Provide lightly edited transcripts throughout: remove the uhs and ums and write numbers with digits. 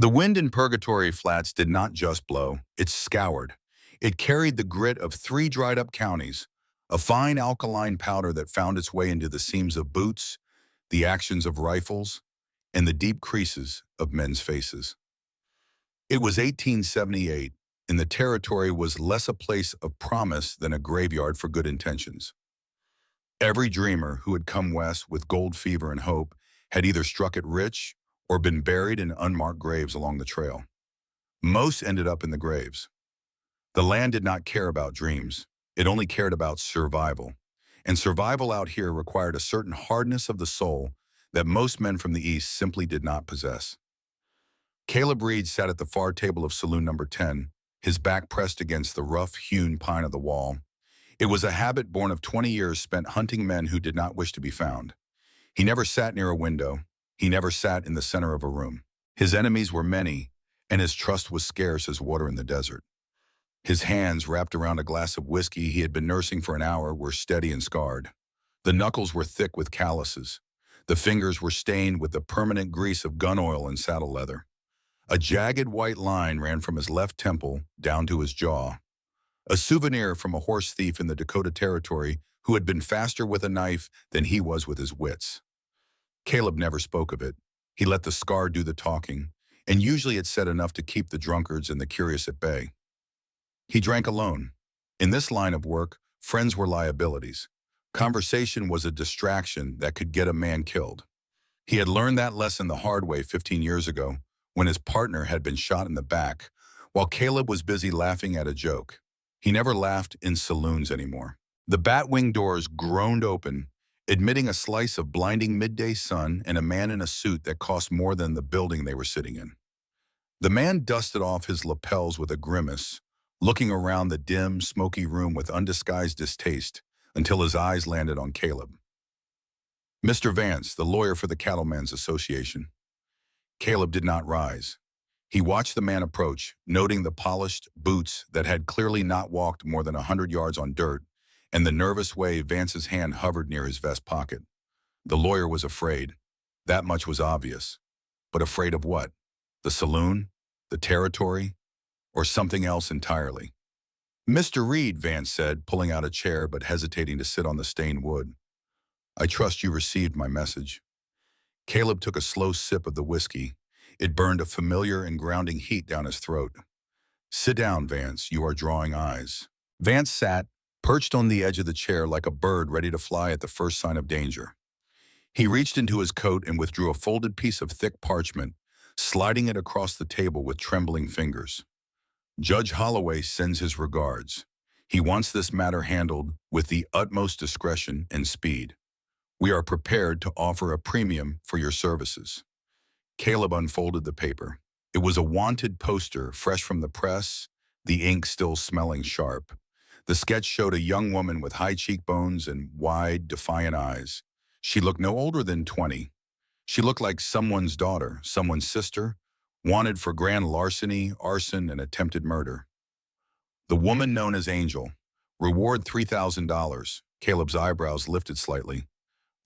The wind in Purgatory Flats did not just blow, it scoured. It carried the grit of three dried-up counties, a fine alkaline powder that found its way into the seams of boots, the actions of rifles, and the deep creases of men's faces. It was 1878, and the territory was less a place of promise than a graveyard for good intentions. Every dreamer who had come west with gold fever and hope had either struck it rich or been buried in unmarked graves along the trail. Most ended up in the graves. The land did not care about dreams. It only cared about survival. And survival out here required a certain hardness of the soul that most men from the East simply did not possess. Caleb Reed sat at the far table of saloon number 10, his back pressed against the rough-hewn pine of the wall. It was a habit born of 20 years spent hunting men who did not wish to be found. He never sat near a window. He never sat in the center of a room. His enemies were many, and his trust was scarce as water in the desert. His hands, wrapped around a glass of whiskey he had been nursing for an hour, were steady and scarred. The knuckles were thick with calluses. The fingers were stained with the permanent grease of gun oil and saddle leather. A jagged white line ran from his left temple down to his jaw, a souvenir from a horse thief in the Dakota Territory who had been faster with a knife than he was with his wits. Caleb never spoke of it. He let the scar do the talking, and usually it said enough to keep the drunkards and the curious at bay. He drank alone. In this line of work, friends were liabilities. Conversation was a distraction that could get a man killed. He had learned that lesson the hard way 15 years ago, when his partner had been shot in the back, while Caleb was busy laughing at a joke. He never laughed in saloons anymore. The bat-wing doors groaned open, admitting a slice of blinding midday sun and a man in a suit that cost more than the building they were sitting in. The man dusted off his lapels with a grimace, looking around the dim, smoky room with undisguised distaste until his eyes landed on Caleb. "Mr. Vance, the lawyer for the Cattlemen's Association." Caleb did not rise. He watched the man approach, noting the polished boots that had clearly not walked more than 100 yards on dirt, and the nervous way Vance's hand hovered near his vest pocket. The lawyer was afraid. That much was obvious. But afraid of what? The saloon? The territory? Or something else entirely? "Mr. Reed," Vance said, pulling out a chair but hesitating to sit on the stained wood. "I trust you received my message." Caleb took a slow sip of the whiskey. It burned a familiar and grounding heat down his throat. "Sit down, Vance. You are drawing eyes." Vance sat, perched on the edge of the chair like a bird ready to fly at the first sign of danger. He reached into his coat and withdrew a folded piece of thick parchment, sliding it across the table with trembling fingers. "Judge Holloway sends his regards. He wants this matter handled with the utmost discretion and speed. We are prepared to offer a premium for your services." Caleb unfolded the paper. It was a wanted poster, fresh from the press, the ink still smelling sharp. The sketch showed a young woman with high cheekbones and wide, defiant eyes. She looked no older than 20. She looked like someone's daughter, someone's sister, wanted for grand larceny, arson, and attempted murder. The woman known as Angel. Reward $3,000. Caleb's eyebrows lifted slightly.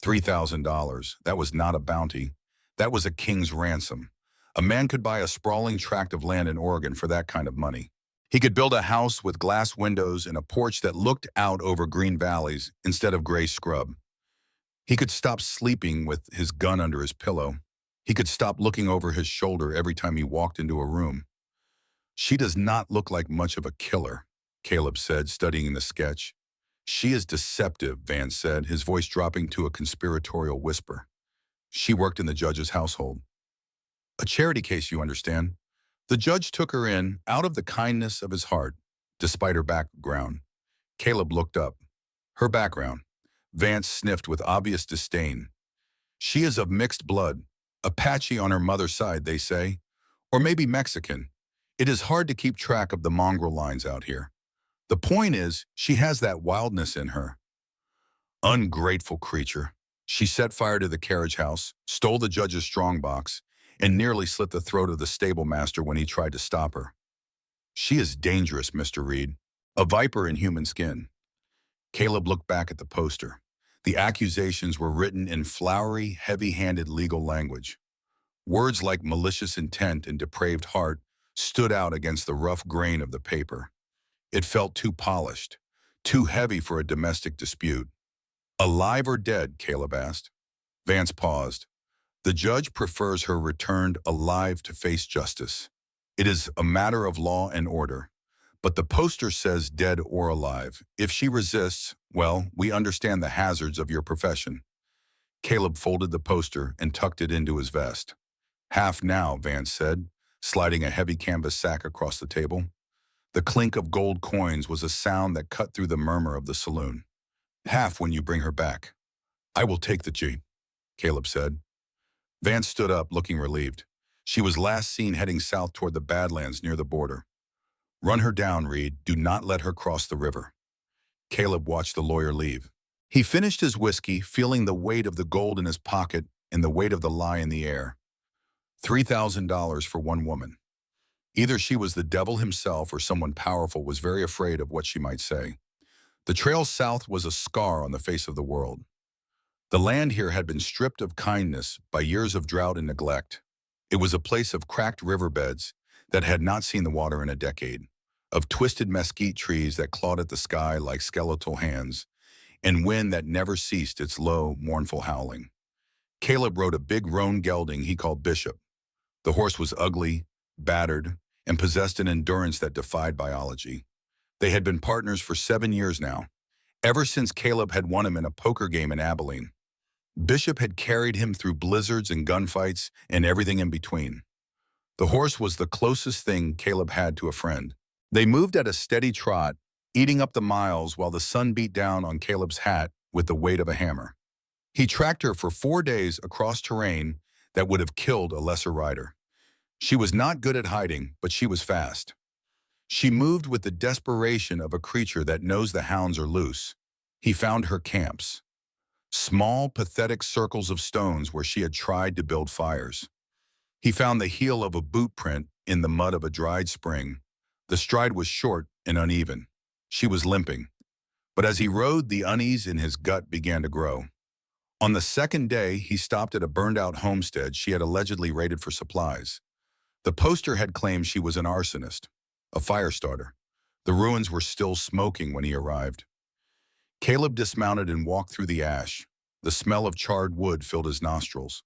$3,000. That was not a bounty. That was a king's ransom. A man could buy a sprawling tract of land in Oregon for that kind of money. He could build a house with glass windows and a porch that looked out over green valleys instead of gray scrub. He could stop sleeping with his gun under his pillow. He could stop looking over his shoulder every time he walked into a room. "She does not look like much of a killer," Caleb said, studying the sketch. "She is deceptive," Vance said, his voice dropping to a conspiratorial whisper. "She worked in the judge's household. A charity case, you understand. The judge took her in out of the kindness of his heart, despite her background." Caleb looked up. "Her background." Vance sniffed with obvious disdain. "She is of mixed blood. Apache on her mother's side, they say. Or maybe Mexican. It is hard to keep track of the mongrel lines out here. The point is, she has that wildness in her." Ungrateful creature. She set fire to the carriage house, stole the judge's strongbox, and nearly slit the throat of the stable master when he tried to stop her. "She is dangerous, Mr. Reed. A viper in human skin." Caleb looked back at the poster. The accusations were written in flowery, heavy-handed legal language. Words like malicious intent and depraved heart stood out against the rough grain of the paper. It felt too polished, too heavy for a domestic dispute. Alive or dead, Caleb asked. Vance paused. The judge prefers her returned alive to face justice. It is a matter of law and order. But the poster says dead or alive. If she resists, well, we understand the hazards of your profession. Caleb folded the poster and tucked it into his vest. Half now, Vance said, sliding a heavy canvas sack across the table. The clink of gold coins was a sound that cut through the murmur of the saloon. Half when you bring her back. I will take the G, Caleb said. Vance stood up, looking relieved. She was last seen heading south toward the Badlands near the border. Run her down, Reed. Do not let her cross the river. Caleb watched the lawyer leave. He finished his whiskey, feeling the weight of the gold in his pocket and the weight of the lie in the air. $3,000 for one woman. Either she was the devil himself or someone powerful was very afraid of what she might say. The trail south was a scar on the face of the world. The land here had been stripped of kindness by years of drought and neglect. It was a place of cracked riverbeds that had not seen the water in a decade, of twisted mesquite trees that clawed at the sky like skeletal hands, and wind that never ceased its low, mournful howling. Caleb rode a big roan gelding he called Bishop. The horse was ugly, battered, and possessed an endurance that defied biology. They had been partners for 7 years now, ever since Caleb had won him in a poker game in Abilene. Bishop had carried him through blizzards and gunfights and everything in between. The horse was the closest thing Caleb had to a friend. They moved at a steady trot, eating up the miles while the sun beat down on Caleb's hat with the weight of a hammer. He tracked her for 4 days across terrain that would have killed a lesser rider. She was not good at hiding, but she was fast. She moved with the desperation of a creature that knows the hounds are loose. He found her camps. Small, pathetic circles of stones where she had tried to build fires. He found the heel of a boot print in the mud of a dried spring. The stride was short and uneven. She was limping. But as he rode, the unease in his gut began to grow. On the second day, he stopped at a burned-out homestead she had allegedly raided for supplies. The poster had claimed she was an arsonist, a fire starter. The ruins were still smoking when he arrived. Caleb dismounted and walked through the ash. The smell of charred wood filled his nostrils.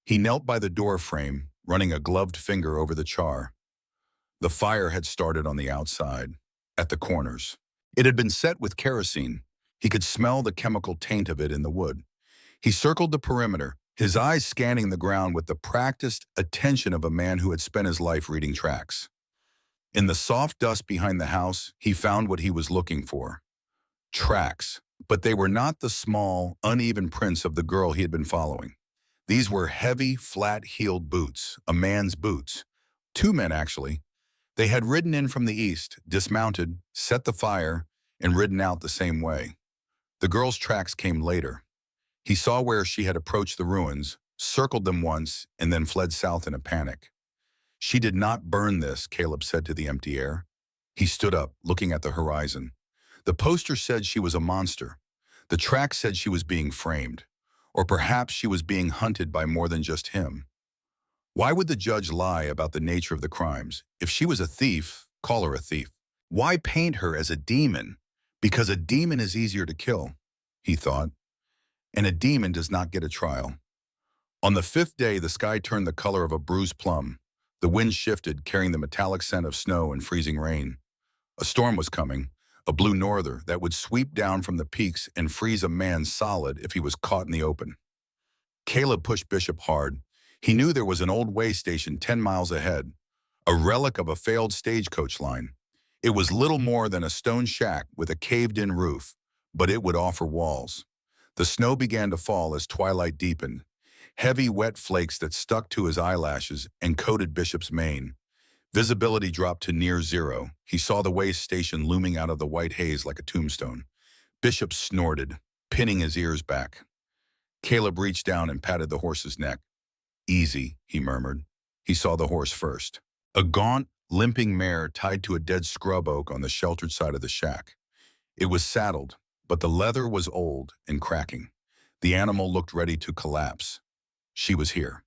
He knelt by the door frame, running a gloved finger over the char. The fire had started on the outside, at the corners. It had been set with kerosene. He could smell the chemical taint of it in the wood. He circled the perimeter, his eyes scanning the ground with the practiced attention of a man who had spent his life reading tracks. In the soft dust behind the house, he found what he was looking for. Tracks, but they were not the small, uneven prints of the girl he had been following. These were heavy, flat-heeled boots, a man's boots. 2 men, actually. They had ridden in from the east, dismounted, set the fire, and ridden out the same way. The girl's tracks came later. He saw where she had approached the ruins, circled them once, and then fled south in a panic. She did not burn this, Caleb said to the empty air. He stood up, looking at the horizon. The poster said she was a monster. The track said she was being framed. Or perhaps she was being hunted by more than just him. Why would the judge lie about the nature of the crimes? If she was a thief, call her a thief. Why paint her as a demon? Because a demon is easier to kill, he thought. And a demon does not get a trial. On the 5th day, the sky turned the color of a bruised plum. The wind shifted, carrying the metallic scent of snow and freezing rain. A storm was coming, a blue norther that would sweep down from the peaks and freeze a man solid if he was caught in the open. Caleb pushed Bishop hard. He knew there was an old way station 10 miles ahead, a relic of a failed stagecoach line. It was little more than a stone shack with a caved-in roof, but it would offer walls. The snow began to fall as twilight deepened, heavy wet flakes that stuck to his eyelashes and coated Bishop's mane. Visibility dropped to near zero. He saw the way station looming out of the white haze like a tombstone. Bishop snorted, pinning his ears back. Caleb reached down and patted the horse's neck. Easy, he murmured. He saw the horse first. A gaunt, limping mare tied to a dead scrub oak on the sheltered side of the shack. It was saddled, but the leather was old and cracking. The animal looked ready to collapse. She was here.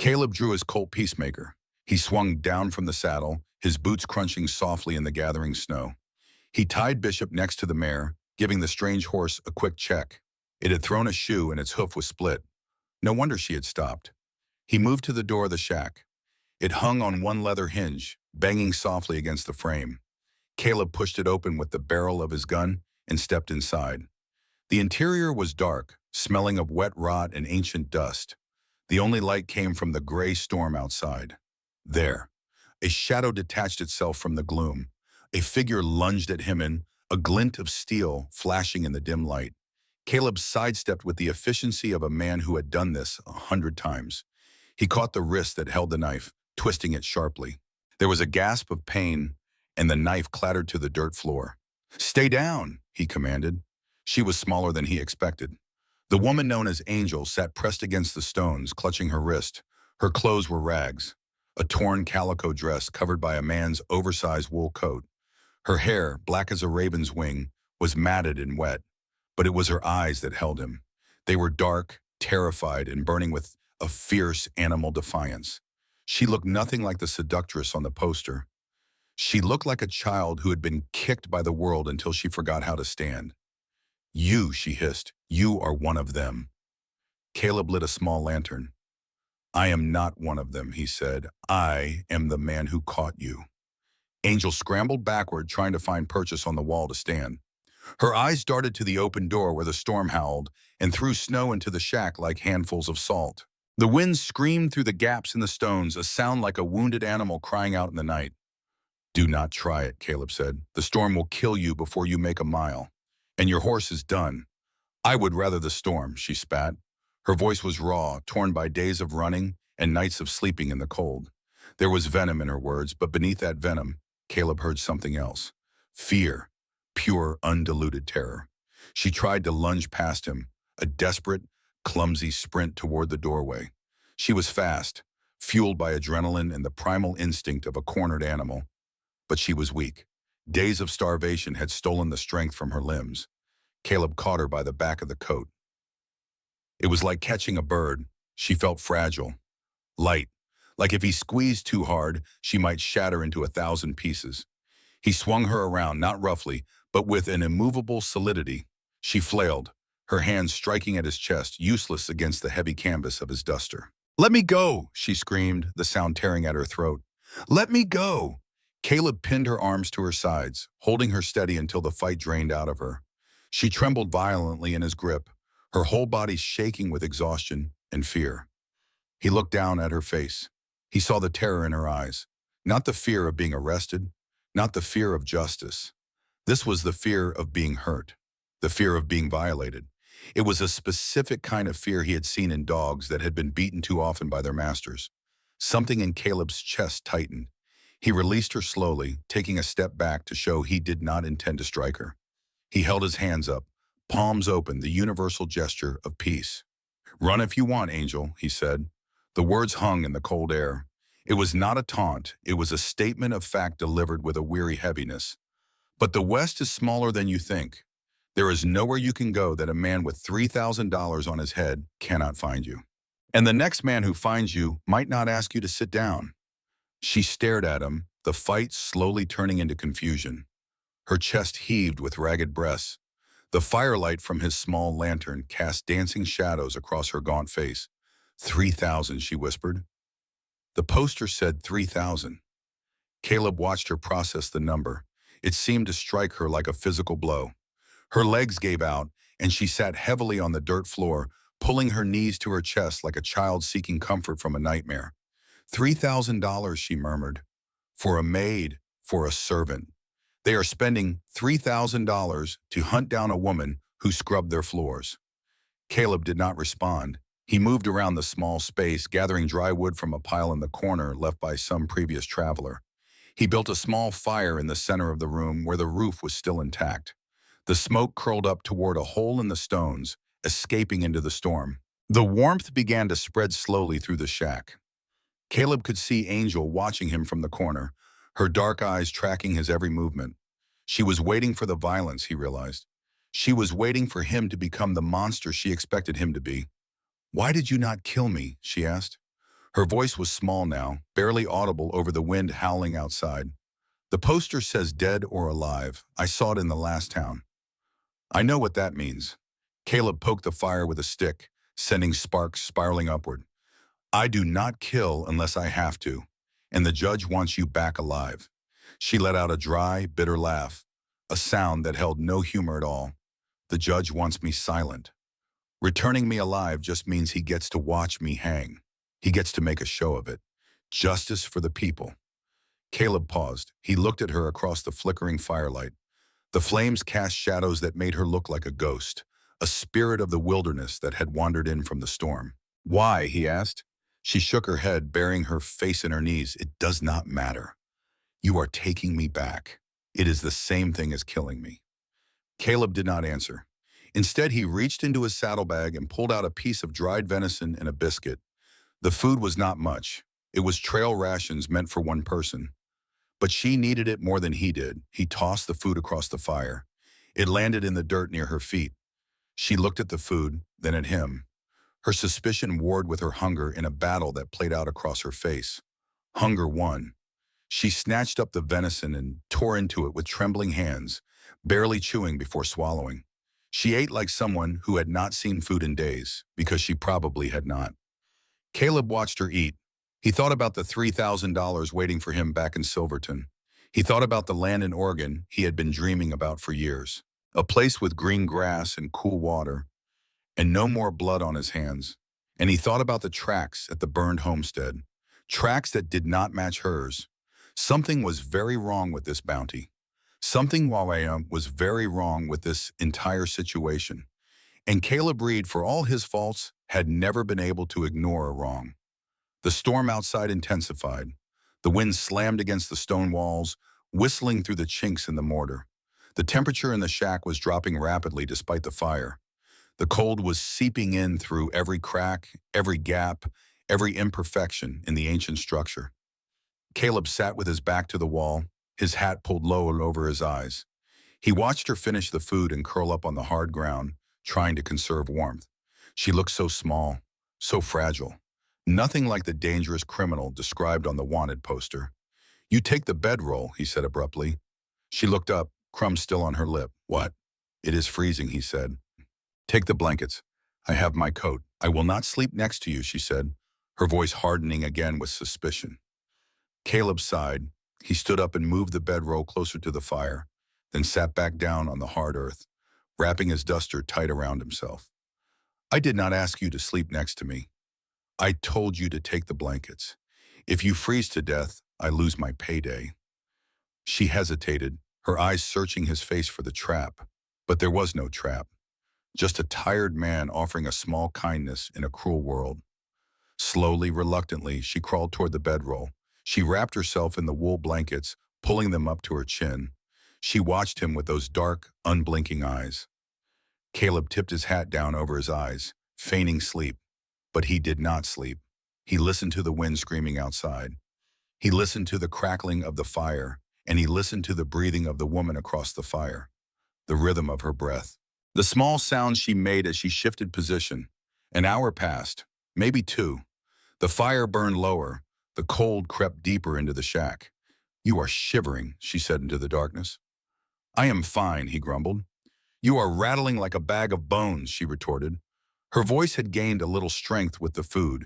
Caleb drew his Colt Peacemaker. He swung down from the saddle, his boots crunching softly in the gathering snow. He tied Bishop next to the mare, giving the strange horse a quick check. It had thrown a shoe and its hoof was split. No wonder she had stopped. He moved to the door of the shack. It hung on one leather hinge, banging softly against the frame. Caleb pushed it open with the barrel of his gun and stepped inside. The interior was dark, smelling of wet rot and ancient dust. The only light came from the gray storm outside. There, a shadow detached itself from the gloom. A figure lunged at him in, a glint of steel flashing in the dim light. Caleb sidestepped with the efficiency of a man who had done this 100 times. He caught the wrist that held the knife, twisting it sharply. There was a gasp of pain, and the knife clattered to the dirt floor. "Stay down," he commanded. She was smaller than he expected. The woman known as Angel sat pressed against the stones, clutching her wrist. Her clothes were rags, a torn calico dress covered by a man's oversized wool coat. Her hair, black as a raven's wing, was matted and wet, but it was her eyes that held him. They were dark, terrified, and burning with a fierce animal defiance. She looked nothing like the seductress on the poster. She looked like a child who had been kicked by the world until she forgot how to stand. "You," she hissed, "you are one of them." Caleb lit a small lantern. "I am not one of them," he said. "I am the man who caught you." Angel scrambled backward, trying to find purchase on the wall to stand. Her eyes darted to the open door where the storm howled and threw snow into the shack like handfuls of salt. The wind screamed through the gaps in the stones, a sound like a wounded animal crying out in the night. "Do not try it," Caleb said. "The storm will kill you before you make a mile. And your horse is done." "I would rather the storm," she spat. Her voice was raw, torn by days of running and nights of sleeping in the cold. There was venom in her words, but beneath that venom, Caleb heard something else. Fear, pure, undiluted terror. She tried to lunge past him, a desperate, clumsy sprint toward the doorway. She was fast, fueled by adrenaline and the primal instinct of a cornered animal. But she was weak. Days of starvation had stolen the strength from her limbs. Caleb caught her by the back of the coat. It was like catching a bird. She felt fragile, light, like if he squeezed too hard, she might shatter into 1,000 pieces. He swung her around, not roughly, but with an immovable solidity. She flailed, her hands striking at his chest, useless against the heavy canvas of his duster. "Let me go," she screamed, the sound tearing at her throat. "Let me go." Caleb pinned her arms to her sides, holding her steady until the fight drained out of her. She trembled violently in his grip, her whole body shaking with exhaustion and fear. He looked down at her face. He saw the terror in her eyes, not the fear of being arrested, not the fear of justice. This was the fear of being hurt, the fear of being violated. It was a specific kind of fear he had seen in dogs that had been beaten too often by their masters. Something in Caleb's chest tightened. He released her slowly, taking a step back to show he did not intend to strike her. He held his hands up, palms open, the universal gesture of peace. "Run if you want, Angel," he said. The words hung in the cold air. It was not a taunt, it was a statement of fact delivered with a weary heaviness. But the West is smaller than you think. There is nowhere you can go that a man with $3,000 on his head cannot find you. And the next man who finds you might not ask you to sit down. She stared at him, the fight slowly turning into confusion. Her chest heaved with ragged breaths. The firelight from his small lantern cast dancing shadows across her gaunt face. 3,000, she whispered. The poster said 3,000. Caleb watched her process the number. It seemed to strike her like a physical blow. Her legs gave out, and she sat heavily on the dirt floor, pulling her knees to her chest like a child seeking comfort from a nightmare. $3,000, she murmured. For a maid, for a servant. They are spending $3,000 to hunt down a woman who scrubbed their floors. Caleb did not respond. He moved around the small space, gathering dry wood from a pile in the corner left by some previous traveler. He built a small fire in the center of the room where the roof was still intact. The smoke curled up toward a hole in the stones, escaping into the storm. The warmth began to spread slowly through the shack. Caleb could see Angel watching him from the corner, her dark eyes tracking his every movement. She was waiting for the violence, he realized. She was waiting for him to become the monster she expected him to be. "Why did you not kill me?" she asked. Her voice was small now, barely audible over the wind howling outside. The poster says dead or alive. I saw it in the last town. I know what that means. Caleb poked the fire with a stick, sending sparks spiraling upward. I do not kill unless I have to, and the judge wants you back alive. She let out a dry, bitter laugh, a sound that held no humor at all. The judge wants me silent. Returning me alive just means he gets to watch me hang. He gets to make a show of it. Justice for the people. Caleb paused. He looked at her across the flickering firelight. The flames cast shadows that made her look like a ghost, a spirit of the wilderness that had wandered in from the storm. Why? He asked. She shook her head, burying her face in her knees. It does not matter. You are taking me back. It is the same thing as killing me. Caleb did not answer. Instead, he reached into his saddlebag and pulled out a piece of dried venison and a biscuit. The food was not much. It was trail rations meant for one person. But she needed it more than he did. He tossed the food across the fire. It landed in the dirt near her feet. She looked at the food, then at him. Her suspicion warred with her hunger in a battle that played out across her face. Hunger won. She snatched up the venison and tore into it with trembling hands, barely chewing before swallowing. She ate like someone who had not seen food in days, because she probably had not. Caleb watched her eat. He thought about the $3,000 waiting for him back in Silverton. He thought about the land in Oregon he had been dreaming about for years. A place with green grass and cool water, and no more blood on his hands. And he thought about the tracks at the burned homestead, tracks that did not match hers. Something was very wrong with this bounty. Something was very wrong with this entire situation. And Caleb Reed, for all his faults, had never been able to ignore a wrong. The storm outside intensified. The wind slammed against the stone walls, whistling through the chinks in the mortar. The temperature in the shack was dropping rapidly despite the fire. The cold was seeping in through every crack, every gap, every imperfection in the ancient structure. Caleb sat with his back to the wall, his hat pulled low over his eyes. He watched her finish the food and curl up on the hard ground, trying to conserve warmth. She looked so small, so fragile. Nothing like the dangerous criminal described on the wanted poster. You take the bedroll, he said abruptly. She looked up, crumbs still on her lip. What? It is freezing, he said. Take the blankets. I have my coat. I will not sleep next to you, she said, her voice hardening again with suspicion. Caleb sighed. He stood up and moved the bedroll closer to the fire, then sat back down on the hard earth, wrapping his duster tight around himself. I did not ask you to sleep next to me. I told you to take the blankets. If you freeze to death, I lose my payday. She hesitated, her eyes searching his face for the trap. But there was no trap. Just a tired man offering a small kindness in a cruel world. Slowly, reluctantly, she crawled toward the bedroll. She wrapped herself in the wool blankets, pulling them up to her chin. She watched him with those dark, unblinking eyes. Caleb tipped his hat down over his eyes, feigning sleep. But he did not sleep. He listened to the wind screaming outside. He listened to the crackling of the fire, and he listened to the breathing of the woman across the fire, the rhythm of her breath, the small sounds she made as she shifted position. An hour passed, maybe two. The fire burned lower. The cold crept deeper into the shack. You are shivering, she said into the darkness. I am fine, he grumbled. You are rattling like a bag of bones, she retorted. Her voice had gained a little strength with the food.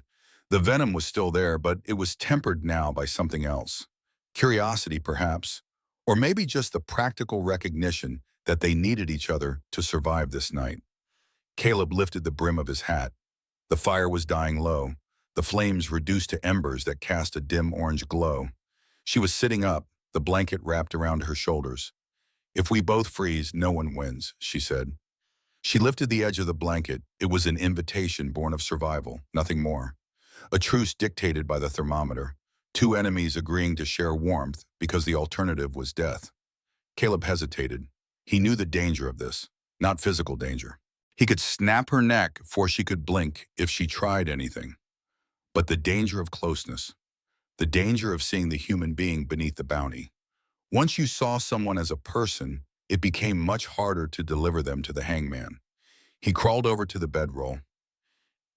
The venom was still there, but it was tempered now by something else. Curiosity, perhaps, or maybe just the practical recognition that they needed each other to survive this night. Caleb lifted the brim of his hat. The fire was dying low, the flames reduced to embers that cast a dim orange glow. She was sitting up, the blanket wrapped around her shoulders. If we both freeze, no one wins, she said. She lifted the edge of the blanket. It was an invitation born of survival, nothing more. A truce dictated by the thermometer, two enemies agreeing to share warmth because the alternative was death. Caleb hesitated. He knew the danger of this, not physical danger. He could snap her neck before she could blink if she tried anything. But the danger of closeness, the danger of seeing the human being beneath the bounty. Once you saw someone as a person, it became much harder to deliver them to the hangman. He crawled over to the bedroll.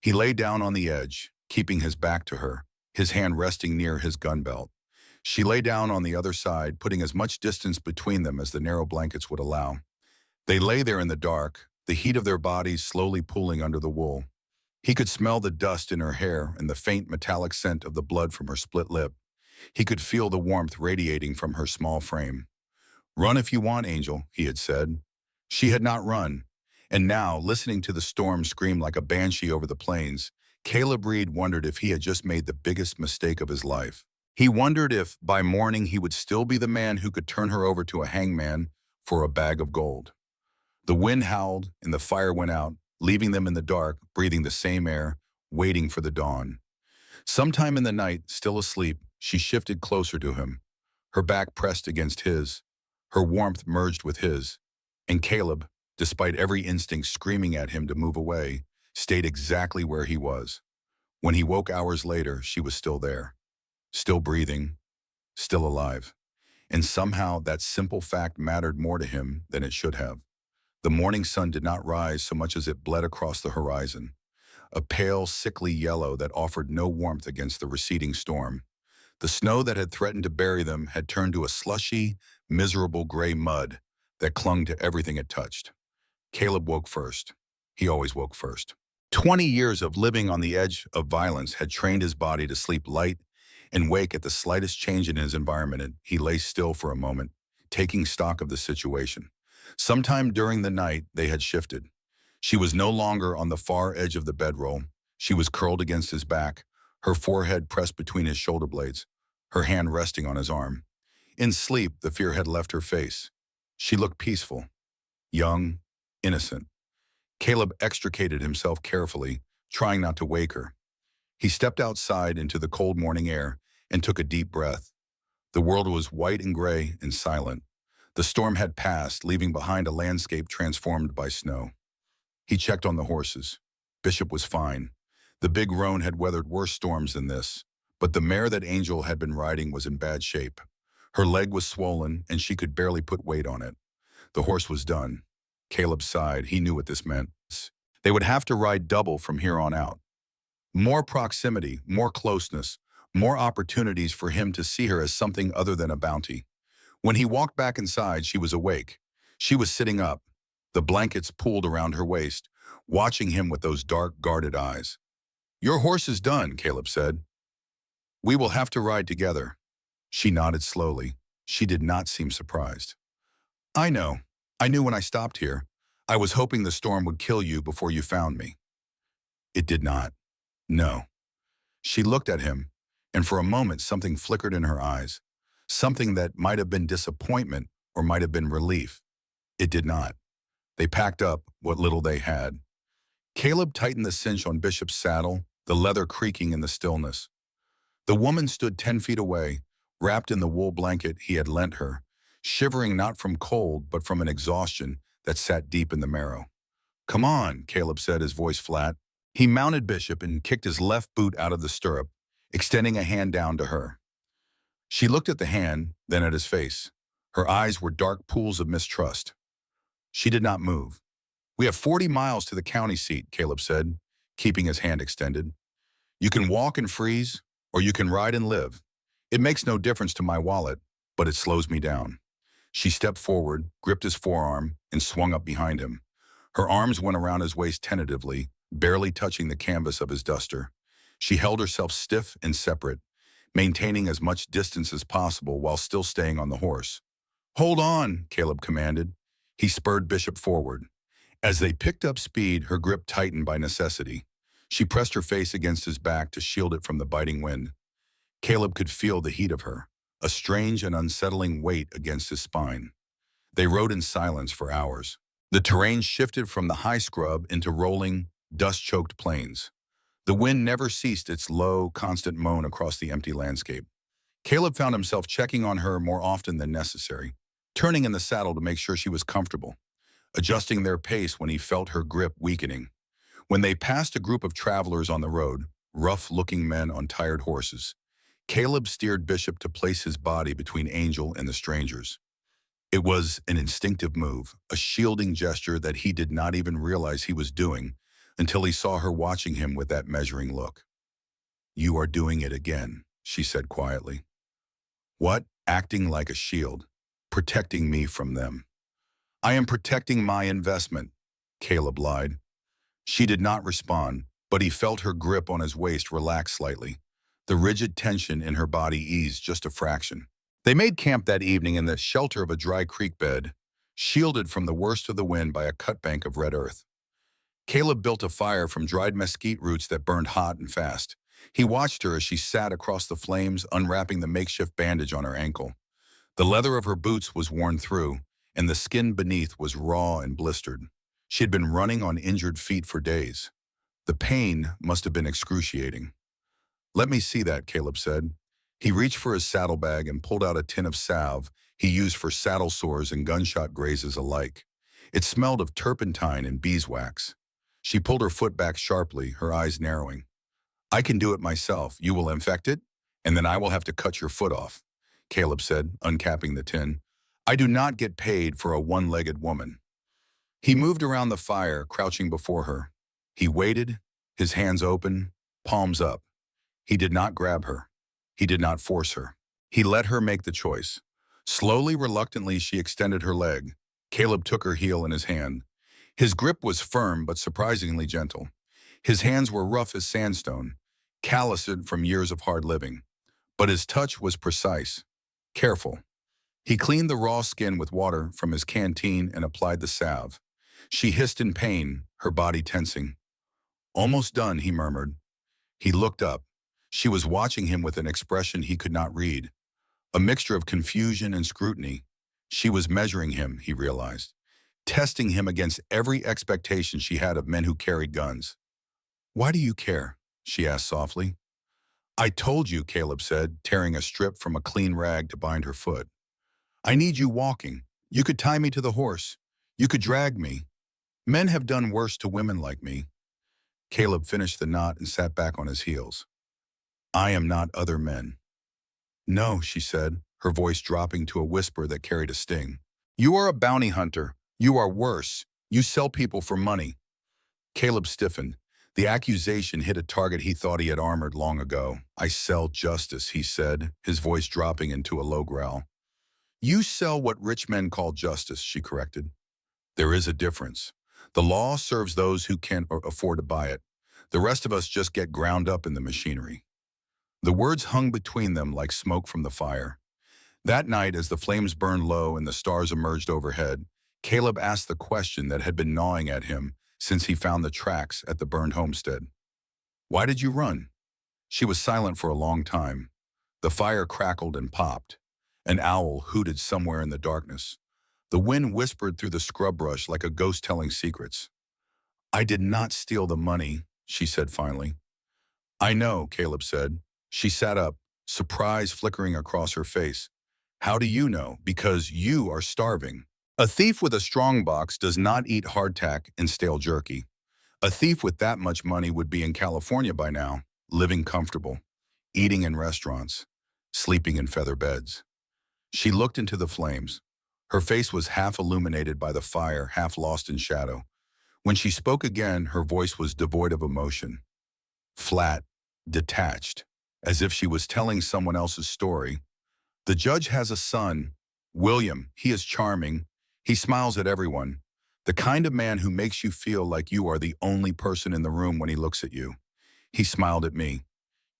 He lay down on the edge, keeping his back to her. his hand resting near his gun belt. She lay down on the other side, putting as much distance between them as the narrow blankets would allow. They lay there in the dark, the heat of their bodies slowly pooling under the wool. He could smell the dust in her hair and the faint metallic scent of the blood from her split lip. He could feel the warmth radiating from her small frame. "Run if you want, Angel," he had said. She had not run. And now, listening to the storm scream like a banshee over the plains, Caleb Reed wondered if he had just made the biggest mistake of his life. He wondered if, by morning, he would still be the man who could turn her over to a hangman for a bag of gold. The wind howled and the fire went out, leaving them in the dark, breathing the same air, waiting for the dawn. Sometime in the night, still asleep, she shifted closer to him, her back pressed against his, her warmth merged with his, and Caleb, despite every instinct screaming at him to move away, stayed exactly where he was. When he woke hours later, she was still there, still breathing, still alive. And somehow that simple fact mattered more to him than it should have. The morning sun did not rise so much as it bled across the horizon, a pale, sickly yellow that offered no warmth against the receding storm. The snow that had threatened to bury them had turned to a slushy, miserable gray mud that clung to everything it touched. Caleb woke first. He always woke first. 20 years of living on the edge of violence had trained his body to sleep light and wake at the slightest change in his environment. He lay still for a moment, taking stock of the situation. Sometime during the night, they had shifted. She was no longer on the far edge of the bedroll. She was curled against his back, her forehead pressed between his shoulder blades, her hand resting on his arm. In sleep, the fear had left her face. She looked peaceful, young, innocent. Caleb extricated himself carefully, trying not to wake her. He stepped outside into the cold morning air and took a deep breath. The world was white and gray and silent. The storm had passed, leaving behind a landscape transformed by snow. He checked on the horses. Bishop was fine. The big roan had weathered worse storms than this, but the mare that Angel had been riding was in bad shape. Her leg was swollen, and she could barely put weight on it. The horse was done. Caleb sighed. He knew what this meant. They would have to ride double from here on out. More proximity, more closeness, more opportunities for him to see her as something other than a bounty. When he walked back inside, she was awake. She was sitting up, the blankets pulled around her waist, watching him with those dark, guarded eyes. "Your horse is done," Caleb said. "We will have to ride together." She nodded slowly. She did not seem surprised. "I know. I knew when I stopped here. I was hoping the storm would kill you before you found me." It did not. No. She looked at him, and for a moment something flickered in her eyes. Something that might have been disappointment or might have been relief. It did not. They packed up what little they had. Caleb tightened the cinch on Bishop's saddle, the leather creaking in the stillness. The woman stood 10 feet away, wrapped in the wool blanket he had lent her, shivering not from cold but from an exhaustion that sat deep in the marrow. "Come on," Caleb said, his voice flat. He mounted Bishop and kicked his left boot out of the stirrup, extending a hand down to her. She looked at the hand, then at his face. Her eyes were dark pools of mistrust. She did not move. "We have 40 miles to the county seat," Caleb said, keeping his hand extended. "You can walk and freeze, or you can ride and live. It makes no difference to my wallet, but it slows me down." She stepped forward, gripped his forearm, and swung up behind him. Her arms went around his waist tentatively, barely touching the canvas of his duster. She held herself stiff and separate, maintaining as much distance as possible while still staying on the horse. "Hold on," Caleb commanded. He spurred Bishop forward. As they picked up speed, her grip tightened by necessity. She pressed her face against his back to shield it from the biting wind. Caleb could feel the heat of her, a strange and unsettling weight against his spine. They rode in silence for hours. The terrain shifted from the high scrub into rolling, dust-choked plains. The wind never ceased its low, constant moan across the empty landscape. Caleb found himself checking on her more often than necessary, turning in the saddle to make sure she was comfortable, adjusting their pace when he felt her grip weakening. When they passed a group of travelers on the road, rough-looking men on tired horses, Caleb steered Bishop to place his body between Angel and the strangers. It was an instinctive move, a shielding gesture that he did not even realize he was doing until he saw her watching him with that measuring look. "You are doing it again," she said quietly. "What? Acting like a shield, protecting me from them." "I am protecting my investment," Caleb lied. She did not respond, but he felt her grip on his waist relax slightly. The rigid tension in her body eased just a fraction. They made camp that evening in the shelter of a dry creek bed, shielded from the worst of the wind by a cutbank of red earth. Caleb built a fire from dried mesquite roots that burned hot and fast. He watched her as she sat across the flames, unwrapping the makeshift bandage on her ankle. The leather of her boots was worn through, and the skin beneath was raw and blistered. She had been running on injured feet for days. The pain must have been excruciating. "Let me see that," Caleb said. He reached for his saddlebag and pulled out a tin of salve he used for saddle sores and gunshot grazes alike. It smelled of turpentine and beeswax. She pulled her foot back sharply, her eyes narrowing. "I can do it myself. You will infect it, and then I will have to cut your foot off," Caleb said, uncapping the tin. "I do not get paid for a one-legged woman." He moved around the fire, crouching before her. He waited, his hands open, palms up. He did not grab her. He did not force her. He let her make the choice. Slowly, reluctantly, she extended her leg. Caleb took her heel in his hand. His grip was firm but surprisingly gentle. His hands were rough as sandstone, calloused from years of hard living. But his touch was precise, careful. He cleaned the raw skin with water from his canteen and applied the salve. She hissed in pain, her body tensing. "Almost done," he murmured. He looked up. She was watching him with an expression he could not read, a mixture of confusion and scrutiny. She was measuring him, he realized, testing him against every expectation she had of men who carried guns. "Why do you care?" she asked softly. "I told you," Caleb said, tearing a strip from a clean rag to bind her foot. "I need you walking. You could tie me to the horse. You could drag me. Men have done worse to women like me." Caleb finished the knot and sat back on his heels. "I am not other men." "No," she said, her voice dropping to a whisper that carried a sting. "You are a bounty hunter. You are worse. You sell people for money." Caleb stiffened. The accusation hit a target he thought he had armored long ago. "I sell justice," he said, his voice dropping into a low growl. "You sell what rich men call justice," she corrected. "There is a difference. The law serves those who can afford to buy it. The rest of us just get ground up in the machinery." The words hung between them like smoke from the fire. That night, as the flames burned low and the stars emerged overhead, Caleb asked the question that had been gnawing at him since he found the tracks at the burned homestead. "Why did you run?" She was silent for a long time. The fire crackled and popped. An owl hooted somewhere in the darkness. The wind whispered through the scrub brush like a ghost telling secrets. "I did not steal the money," she said finally. "I know," Caleb said. She sat up, surprise flickering across her face. "How do you know? Because you are starving. A thief with a strong box does not eat hardtack and stale jerky. A thief with that much money would be in California by now, living comfortable, eating in restaurants, sleeping in feather beds." She looked into the flames. Her face was half illuminated by the fire, half lost in shadow. When she spoke again, her voice was devoid of emotion. Flat, detached, as if she was telling someone else's story. "The judge has a son, William. He is charming. He smiles at everyone. The kind of man who makes you feel like you are the only person in the room when he looks at you." He smiled at me.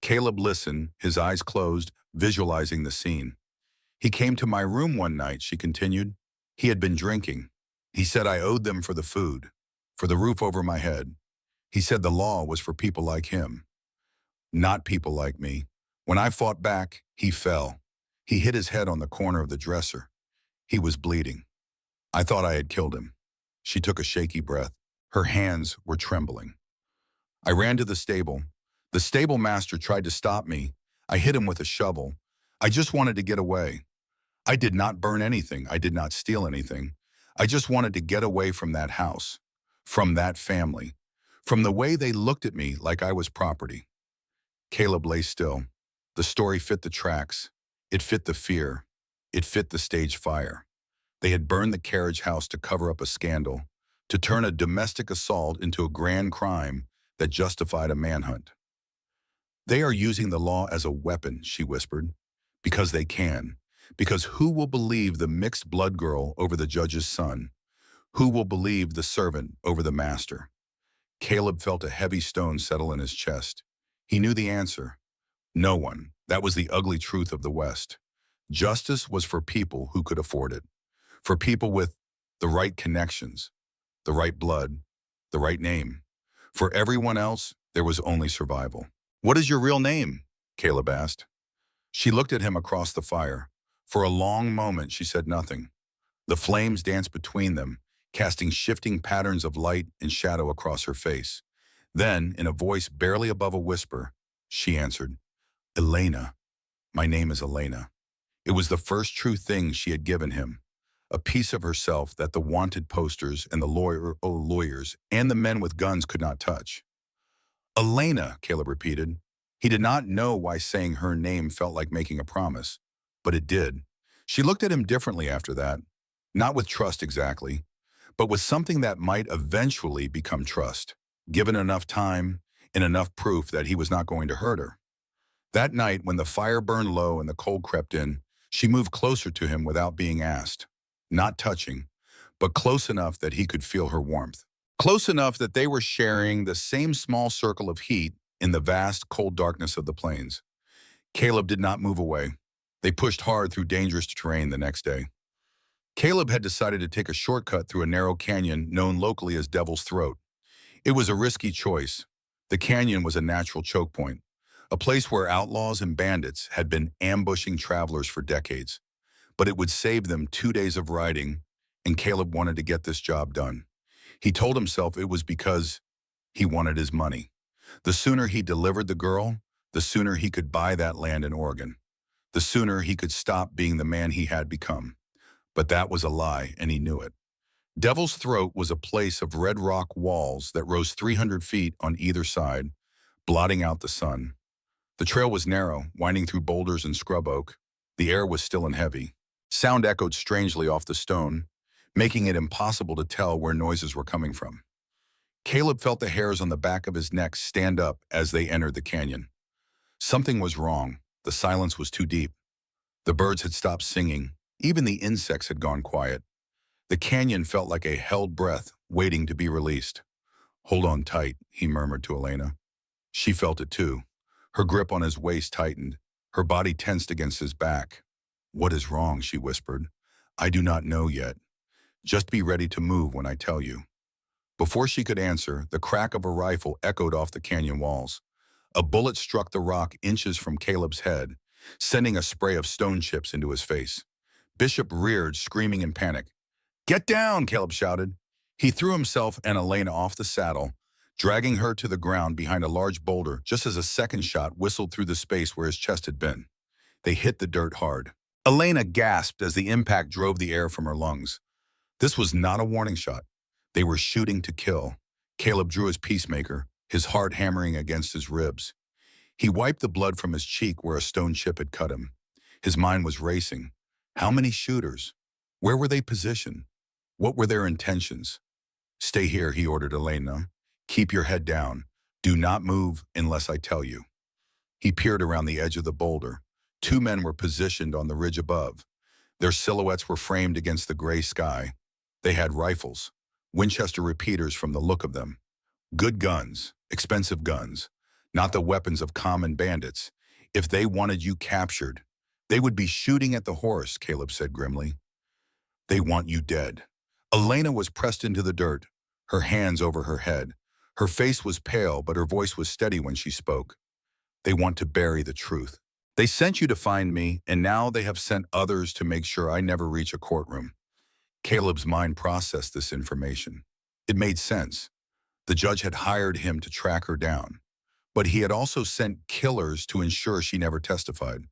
Caleb listened, his eyes closed, visualizing the scene. "He came to my room one night," she continued. "He had been drinking. He said I owed them for the food, for the roof over my head. He said the law was for people like him, not people like me. When I fought back, he fell. He hit his head on the corner of the dresser. He was bleeding. I thought I had killed him." She took a shaky breath. Her hands were trembling. "I ran to the stable. The stable master tried to stop me. I hit him with a shovel. I just wanted to get away. I did not burn anything. I did not steal anything. I just wanted to get away from that house, from that family, from the way they looked at me like I was property." Caleb lay still. The story fit the tracks. It fit the fear. It fit the stage fire. They had burned the carriage house to cover up a scandal, to turn a domestic assault into a grand crime that justified a manhunt. They are using the law as a weapon, she whispered. Because they can. Because who will believe the mixed blood girl over the judge's son? Who will believe the servant over the master? Caleb felt a heavy stone settle in his chest. He knew the answer. No one. That was the ugly truth of the West. Justice was for people who could afford it. For people with the right connections, the right blood, the right name. For everyone else, there was only survival. What is your real name? Caleb asked. She looked at him across the fire. For a long moment, she said nothing. The flames danced between them, casting shifting patterns of light and shadow across her face. Then, in a voice barely above a whisper, she answered, Elena. My name is Elena. It was the first true thing she had given him, a piece of herself that the wanted posters and the lawyers and the men with guns could not touch. Elena, Caleb repeated. He did not know why saying her name felt like making a promise, but it did. She looked at him differently after that, not with trust exactly, but with something that might eventually become trust, given enough time and enough proof that he was not going to hurt her. That night, when the fire burned low and the cold crept in, she moved closer to him without being asked, not touching, but close enough that he could feel her warmth. Close enough that they were sharing the same small circle of heat in the vast, cold darkness of the plains. Caleb did not move away. They pushed hard through dangerous terrain the next day. Caleb had decided to take a shortcut through a narrow canyon known locally as Devil's Throat. It was a risky choice. The canyon was a natural choke point, a place where outlaws and bandits had been ambushing travelers for decades. But it would save them 2 days of riding, and Caleb wanted to get this job done. He told himself it was because he wanted his money. The sooner he delivered the girl, the sooner he could buy that land in Oregon. The sooner he could stop being the man he had become. But that was a lie, and he knew it. Devil's Throat was a place of red rock walls that rose 300 feet on either side, blotting out the sun. The trail was narrow, winding through boulders and scrub oak. The air was still and heavy. Sound echoed strangely off the stone, making it impossible to tell where noises were coming from. Caleb felt the hairs on the back of his neck stand up as they entered the canyon. Something was wrong. The silence was too deep. The birds had stopped singing. Even the insects had gone quiet. The canyon felt like a held breath, waiting to be released. Hold on tight, he murmured to Elena. She felt it too. Her grip on his waist tightened. Her body tensed against his back. What is wrong, she whispered. I do not know yet. Just be ready to move when I tell you. Before she could answer, the crack of a rifle echoed off the canyon walls. A bullet struck the rock inches from Caleb's head, sending a spray of stone chips into his face. Bishop reared, screaming in panic. Get down, Caleb shouted. He threw himself and Elena off the saddle, dragging her to the ground behind a large boulder just as a second shot whistled through the space where his chest had been. They hit the dirt hard. Elena gasped as the impact drove the air from her lungs. This was not a warning shot. They were shooting to kill. Caleb drew his peacemaker, his heart hammering against his ribs. He wiped the blood from his cheek where a stone chip had cut him. His mind was racing. How many shooters? Where were they positioned? What were their intentions? Stay here, he ordered Elena. Keep your head down. Do not move unless I tell you. He peered around the edge of the boulder. 2 men were positioned on the ridge above. Their silhouettes were framed against the gray sky. They had rifles, Winchester repeaters from the look of them. Good guns, expensive guns, not the weapons of common bandits. If they wanted you captured, they would be shooting at the horse, Caleb said grimly. They want you dead. Elena was pressed into the dirt, her hands over her head. Her face was pale, but her voice was steady when she spoke. They want to bury the truth. They sent you to find me, and now they have sent others to make sure I never reach a courtroom. Caleb's mind processed this information. It made sense. The judge had hired him to track her down, but he had also sent killers to ensure she never testified,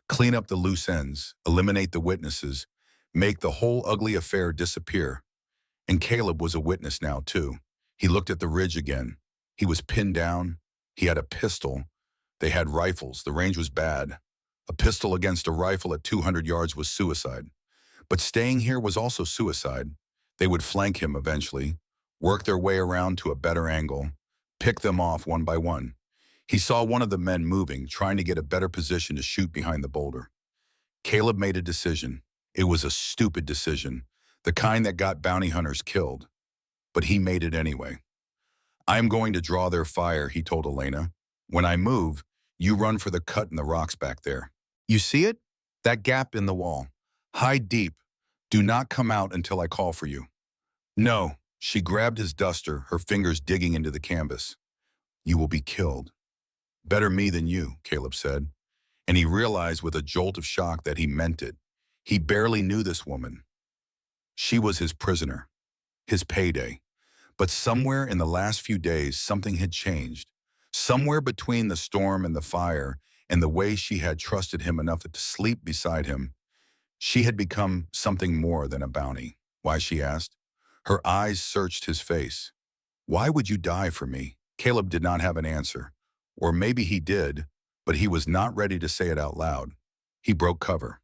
clean up the loose ends, eliminate the witnesses, make the whole ugly affair disappear. And Caleb was a witness now, too. He looked at the ridge again. He was pinned down. He had a pistol. They had rifles. The range was bad. A pistol against a rifle at 200 yards was suicide. But staying here was also suicide. They would flank him eventually, work their way around to a better angle, pick them off one by one. He saw one of the men moving, trying to get a better position to shoot behind the boulder. Caleb made a decision. It was a stupid decision, the kind that got bounty hunters killed. But he made it anyway. "I am going to draw their fire," he told Elena. "When I move, you run for the cut in the rocks back there. You see it? That gap in the wall. Hide deep. Do not come out until I call for you." "No." She grabbed his duster, her fingers digging into the canvas. "You will be killed." "Better me than you," Caleb said. And he realized with a jolt of shock that he meant it. He barely knew this woman. She was his prisoner, his payday. But somewhere in the last few days, something had changed. Somewhere between the storm and the fire and the way she had trusted him enough to sleep beside him, she had become something more than a bounty. "Why?" she asked. Her eyes searched his face. "Why would you die for me?" Caleb did not have an answer. Or maybe he did, but he was not ready to say it out loud. He broke cover.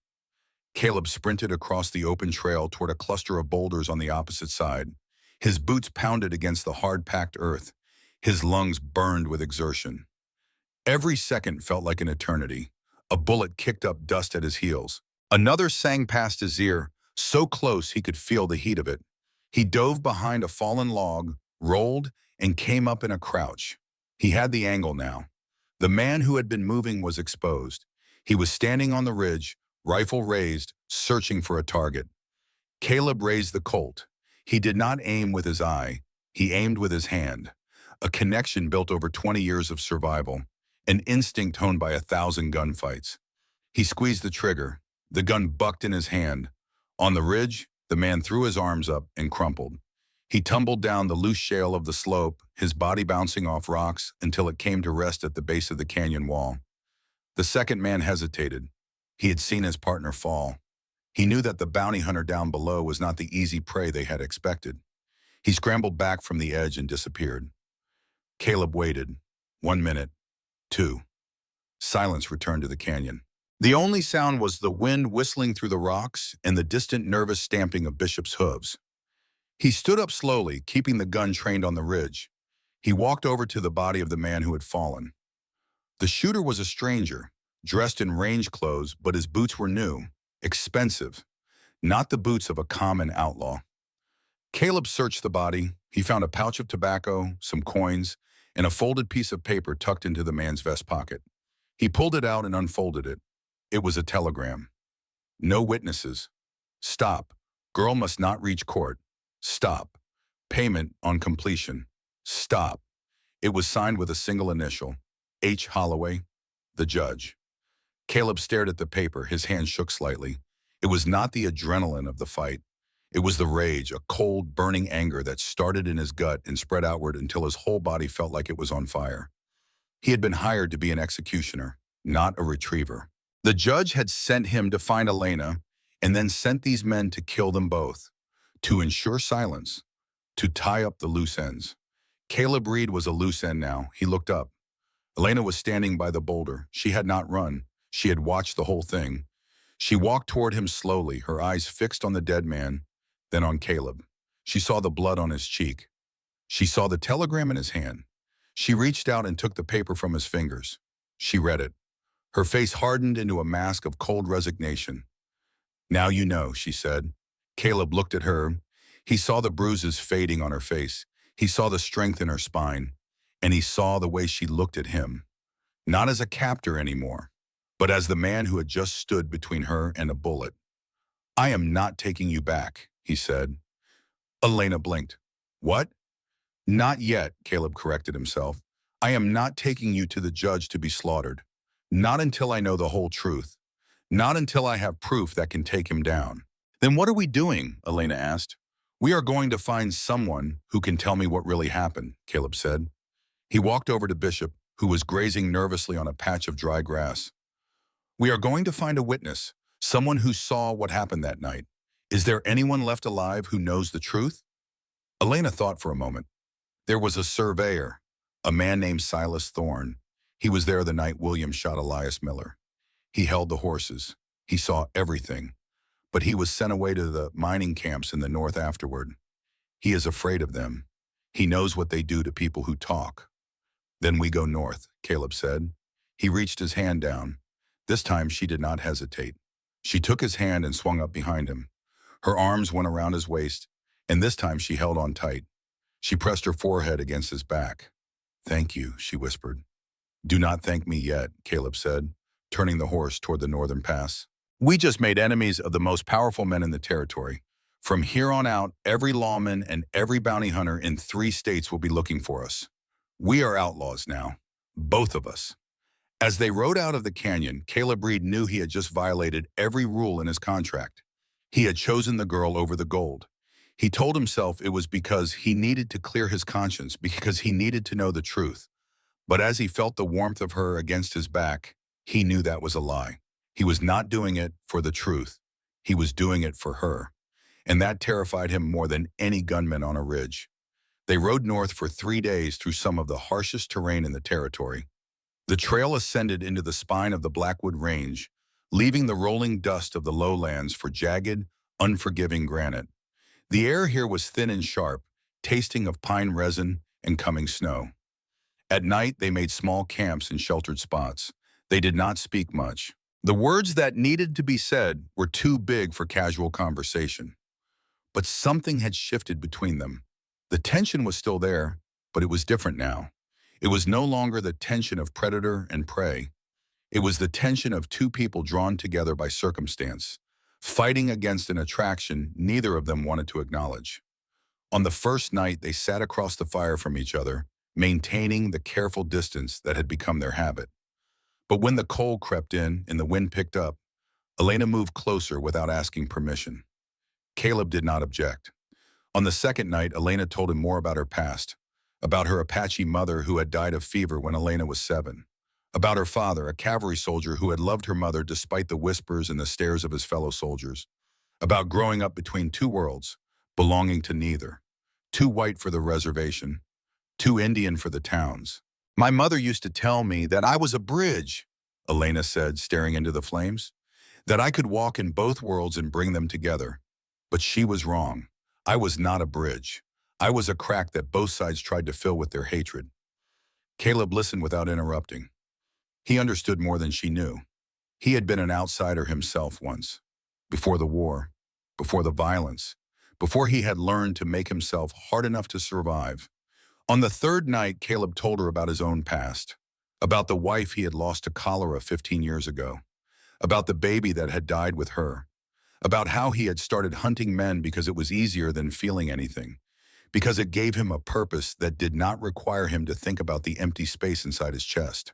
Caleb sprinted across the open trail toward a cluster of boulders on the opposite side. His boots pounded against the hard-packed earth. His lungs burned with exertion. Every second felt like an eternity. A bullet kicked up dust at his heels. Another sang past his ear, so close he could feel the heat of it. He dove behind a fallen log, rolled, and came up in a crouch. He had the angle now. The man who had been moving was exposed. He was standing on the ridge, rifle raised, searching for a target. Caleb raised the Colt. He did not aim with his eye. He aimed with his hand. A connection built over 20 years of survival. An instinct honed by 1,000 gunfights. He squeezed the trigger. The gun bucked in his hand. On the ridge, the man threw his arms up and crumpled. He tumbled down the loose shale of the slope, his body bouncing off rocks until it came to rest at the base of the canyon wall. The second man hesitated. He had seen his partner fall. He knew that the bounty hunter down below was not the easy prey they had expected. He scrambled back from the edge and disappeared. Caleb waited. 1 minute. 2. Silence returned to the canyon. The only sound was the wind whistling through the rocks and the distant nervous stamping of Bishop's hooves. He stood up slowly, keeping the gun trained on the ridge. He walked over to the body of the man who had fallen. The shooter was a stranger, dressed in range clothes, but his boots were new, expensive, not the boots of a common outlaw. Caleb searched the body. He found a pouch of tobacco, some coins, and a folded piece of paper tucked into the man's vest pocket. He pulled it out and unfolded it. It was a telegram. "No witnesses. Stop. Girl must not reach court. Stop. Payment on completion. Stop." It was signed with a single initial. H. Holloway, the judge. Caleb stared at the paper. His hand shook slightly. It was not the adrenaline of the fight. It was the rage, a cold, burning anger that started in his gut and spread outward until his whole body felt like it was on fire. He had been hired to be an executioner, not a retriever. The judge had sent him to find Elena and then sent these men to kill them both, to ensure silence, to tie up the loose ends. Caleb Reed was a loose end now. He looked up. Elena was standing by the boulder. She had not run. She had watched the whole thing. She walked toward him slowly, her eyes fixed on the dead man, then on Caleb. She saw the blood on his cheek. She saw the telegram in his hand. She reached out and took the paper from his fingers. She read it. Her face hardened into a mask of cold resignation. "Now you know," she said. Caleb looked at her. He saw the bruises fading on her face. He saw the strength in her spine. And he saw the way she looked at him. Not as a captor anymore, but as the man who had just stood between her and a bullet. "I am not taking you back," he said. Elena blinked. "What?" "Not yet," Caleb corrected himself. "I am not taking you to the judge to be slaughtered. Not until I know the whole truth. Not until I have proof that can take him down." "Then what are we doing?" Elena asked. "We are going to find someone who can tell me what really happened," Caleb said. He walked over to Bishop, who was grazing nervously on a patch of dry grass. "We are going to find a witness, someone who saw what happened that night. Is there anyone left alive who knows the truth?" Elena thought for a moment. There was a surveyor, a man named Silas Thorne. He was there the night William shot Elias Miller. He held the horses. He saw everything. But he was sent away to the mining camps in the north afterward. He is afraid of them. He knows what they do to people who talk. Then we go north, Caleb said. He reached his hand down. This time she did not hesitate. She took his hand and swung up behind him. Her arms went around his waist, and this time she held on tight. She pressed her forehead against his back. "Thank you," she whispered. "Do not thank me yet," Caleb said, turning the horse toward the northern pass. "We just made enemies of the most powerful men in the territory. From here on out, every lawman and every bounty hunter in 3 states will be looking for us. We are outlaws now, both of us." As they rode out of the canyon, Caleb Reed knew he had just violated every rule in his contract. He had chosen the girl over the gold. He told himself it was because he needed to clear his conscience, because he needed to know the truth. But as he felt the warmth of her against his back, he knew that was a lie. He was not doing it for the truth. He was doing it for her. And that terrified him more than any gunman on a ridge. They rode north for 3 days through some of the harshest terrain in the territory. The trail ascended into the spine of the Blackwood Range, leaving the rolling dust of the lowlands for jagged, unforgiving granite. The air here was thin and sharp, tasting of pine resin and coming snow. At night, they made small camps in sheltered spots. They did not speak much. The words that needed to be said were too big for casual conversation. But something had shifted between them. The tension was still there, but it was different now. It was no longer the tension of predator and prey. It was the tension of 2 people drawn together by circumstance, fighting against an attraction neither of them wanted to acknowledge. On the first night, they sat across the fire from each other, maintaining the careful distance that had become their habit. But when the cold crept in and the wind picked up, Elena moved closer without asking permission. Caleb did not object. On the second night, Elena told him more about her past, about her Apache mother who had died of fever when Elena was 7, about her father, a cavalry soldier who had loved her mother despite the whispers and the stares of his fellow soldiers, about growing up between 2 worlds, belonging to neither, too white for the reservation, too Indian for the towns. "My mother used to tell me that I was a bridge," Elena said, staring into the flames, "that I could walk in both worlds and bring them together. But she was wrong. I was not a bridge. I was a crack that both sides tried to fill with their hatred." Caleb listened without interrupting. He understood more than she knew. He had been an outsider himself once, before the war, before the violence, before he had learned to make himself hard enough to survive. On the 3rd night, Caleb told her about his own past, about the wife he had lost to cholera 15 years ago, about the baby that had died with her, about how he had started hunting men because it was easier than feeling anything, because it gave him a purpose that did not require him to think about the empty space inside his chest.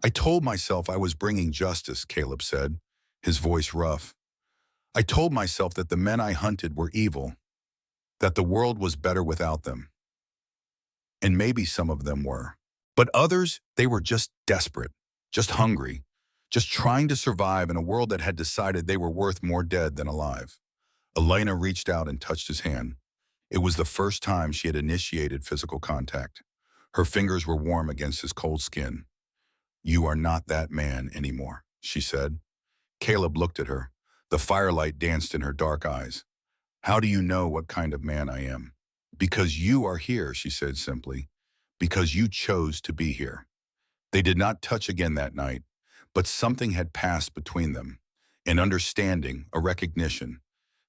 "I told myself I was bringing justice," Caleb said, his voice rough. "I told myself that the men I hunted were evil, that the world was better without them. And maybe some of them were. But others, they were just desperate, just hungry, just trying to survive in a world that had decided they were worth more dead than alive." Elena reached out and touched his hand. It was the first time she had initiated physical contact. Her fingers were warm against his cold skin. "You are not that man anymore," she said. Caleb looked at her. The firelight danced in her dark eyes. "How do you know what kind of man I am?" "Because you are here," she said simply. "Because you chose to be here." They did not touch again that night, but something had passed between them. An understanding, a recognition.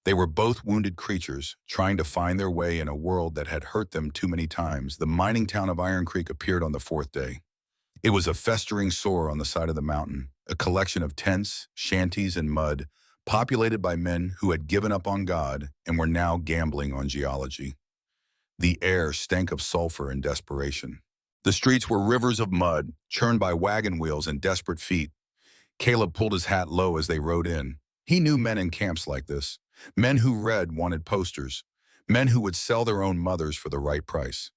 They were both wounded creatures, trying to find their way in a world that had hurt them too many times. The mining town of Iron Creek appeared on the 4th day. It was a festering sore on the side of the mountain, a collection of tents, shanties, and mud, populated by men who had given up on God and were now gambling on geology. The air stank of sulfur and desperation. The streets were rivers of mud, churned by wagon wheels and desperate feet. Caleb pulled his hat low as they rode in. He knew men in camps like this, men who read wanted posters, men who would sell their own mothers for the right price.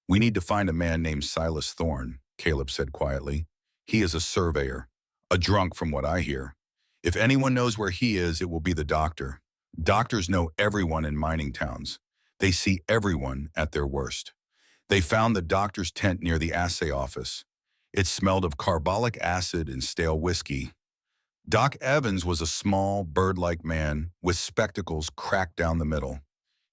"We need to find a man named Silas Thorne," Caleb said quietly. "He is a surveyor, a drunk from what I hear. If anyone knows where he is, it will be the doctor. Doctors know everyone in mining towns. They see everyone at their worst." They found the doctor's tent near the assay office. It smelled of carbolic acid and stale whiskey. Doc Evans was a small, bird-like man with spectacles cracked down the middle.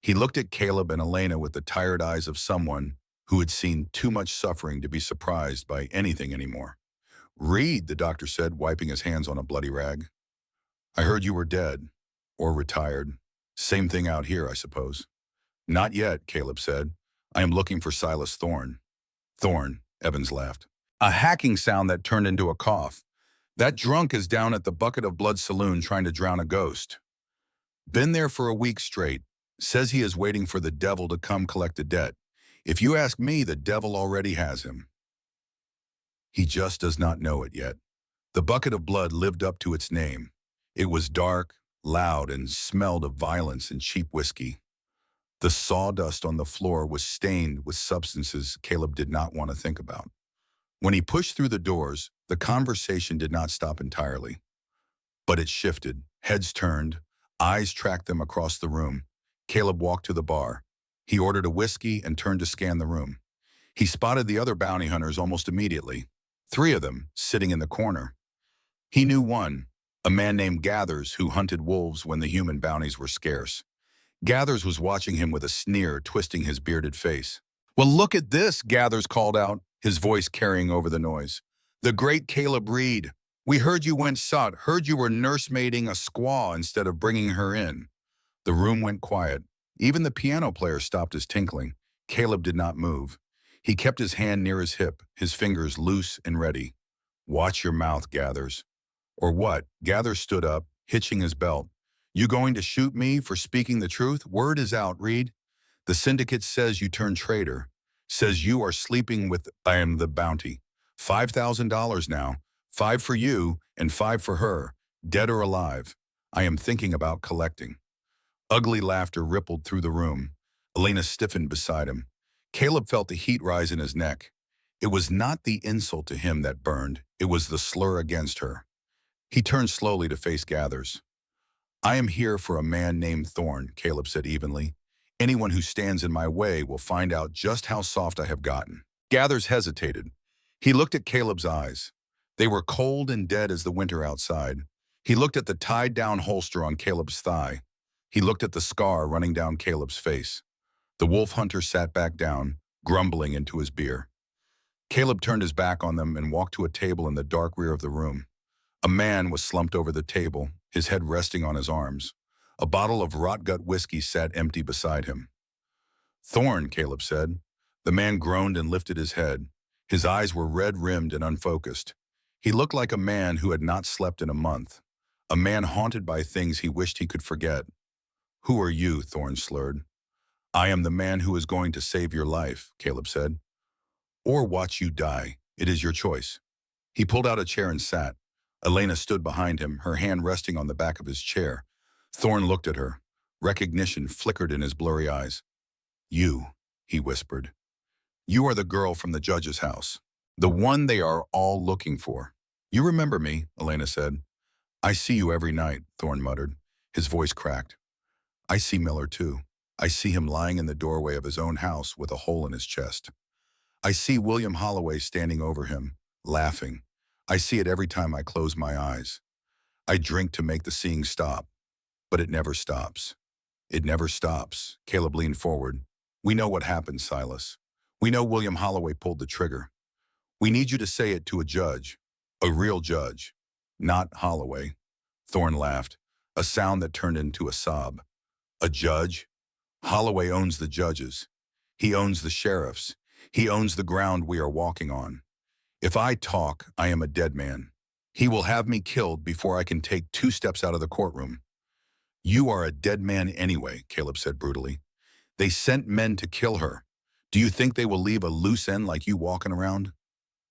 He looked at Caleb and Elena with the tired eyes of someone who had seen too much suffering to be surprised by anything anymore. "Reed," the doctor said, wiping his hands on a bloody rag. "I heard you were dead. Or retired. Same thing out here, I suppose." "Not yet," Caleb said. "I am looking for Silas Thorne." "Thorne," Evans laughed. A hacking sound that turned into a cough. "That drunk is down at the Bucket of Blood Saloon trying to drown a ghost. Been there for a week straight. Says he is waiting for the devil to come collect the debt. If you ask me, the devil already has him. He just does not know it yet." The Bucket of Blood lived up to its name. It was dark, loud, and smelled of violence and cheap whiskey. The sawdust on the floor was stained with substances Caleb did not want to think about. When he pushed through the doors, the conversation did not stop entirely. But it shifted. Heads turned. Eyes tracked them across the room. Caleb walked to the bar. He ordered a whiskey and turned to scan the room. He spotted the other bounty hunters almost immediately. 3 of them, sitting in the corner. He knew one, a man named Gathers who hunted wolves when the human bounties were scarce. Gathers was watching him with a sneer, twisting his bearded face. "Well, look at this," Gathers called out, his voice carrying over the noise. "The great Caleb Reed. We heard you went sot, heard you were nursemaiding a squaw instead of bringing her in." The room went quiet. Even the piano player stopped his tinkling. Caleb did not move. He kept his hand near his hip, his fingers loose and ready. "Watch your mouth, Gathers." "Or what?" Gathers stood up, hitching his belt. "You going to shoot me for speaking the truth? Word is out, Reed. The syndicate says you turned traitor. Says you are sleeping with I am the bounty. $5,000 now. 5 for you and 5 for her, dead or alive. I am thinking about collecting." Ugly laughter rippled through the room. Elena stiffened beside him. Caleb felt the heat rise in his neck. It was not the insult to him that burned. It was the slur against her. He turned slowly to face Gathers. "I am here for a man named Thorne," Caleb said evenly. "Anyone who stands in my way will find out just how soft I have gotten." Gathers hesitated. He looked at Caleb's eyes. They were cold and dead as the winter outside. He looked at the tied-down holster on Caleb's thigh. He looked at the scar running down Caleb's face. The wolf hunter sat back down, grumbling into his beer. Caleb turned his back on them and walked to a table in the dark rear of the room. A man was slumped over the table, his head resting on his arms. A bottle of rot-gut whiskey sat empty beside him. "Thorne," Caleb said. The man groaned and lifted his head. His eyes were red-rimmed and unfocused. He looked like a man who had not slept in a month, a man haunted by things he wished he could forget. "Who are you?" Thorne slurred. "I am the man who is going to save your life," Caleb said. "Or watch you die. It is your choice." He pulled out a chair and sat. Elena stood behind him, her hand resting on the back of his chair. Thorne looked at her. Recognition flickered in his blurry eyes. "You," he whispered. "You are the girl from the judge's house. The one they are all looking for." "You remember me," Elena said. "I see you every night," Thorne muttered. His voice cracked. "I see Miller too. I see him lying in the doorway of his own house with a hole in his chest. I see William Holloway standing over him, laughing. I see it every time I close my eyes. I drink to make the seeing stop, but it never stops. It never stops." Caleb leaned forward. "We know what happened, Silas. We know William Holloway pulled the trigger. We need you to say it to a judge, a real judge, not Holloway." Thorne laughed, a sound that turned into a sob. "A judge? Holloway owns the judges. He owns the sheriffs. He owns the ground we are walking on. If I talk, I am a dead man. He will have me killed before I can take 2 steps out of the courtroom." "You are a dead man anyway," Caleb said brutally. "They sent men to kill her. Do you think they will leave a loose end like you walking around?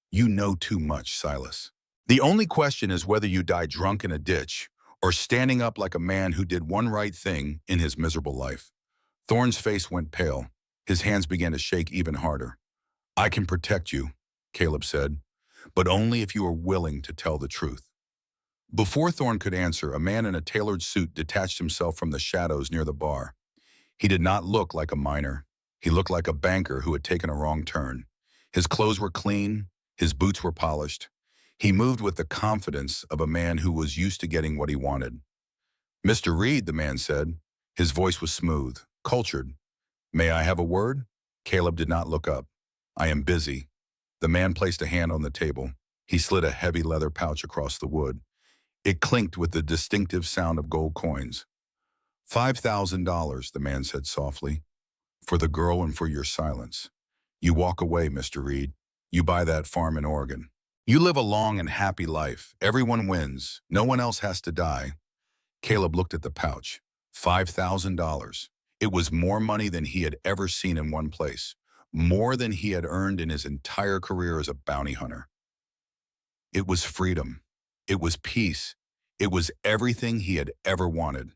You know too much, Silas. The only question is whether you die drunk in a ditch or standing up like a man who did one right thing in his miserable life." Thorne's face went pale. His hands began to shake even harder. "I can protect you," Caleb said, "but only if you are willing to tell the truth." Before Thorne could answer, a man in a tailored suit detached himself from the shadows near the bar. He did not look like a miner. He looked like a banker who had taken a wrong turn. His clothes were clean. His boots were polished. He moved with the confidence of a man who was used to getting what he wanted. "Mr. Reed," the man said. His voice was smooth, cultured. "May I have a word?" Caleb did not look up. I am busy. The man placed a hand on the table. He slid a heavy leather pouch across the wood. It clinked with the distinctive sound of gold coins. $5,000, the man said softly, for the girl and for your silence. You walk away, Mr. Reed. You buy that farm in Oregon. You live a long and happy life. Everyone wins. No one else has to die. Caleb looked at the pouch. $5,000. It was more money than he had ever seen in one place, more than he had earned in his entire career as a bounty hunter. It was freedom. It was peace. It was everything he had ever wanted.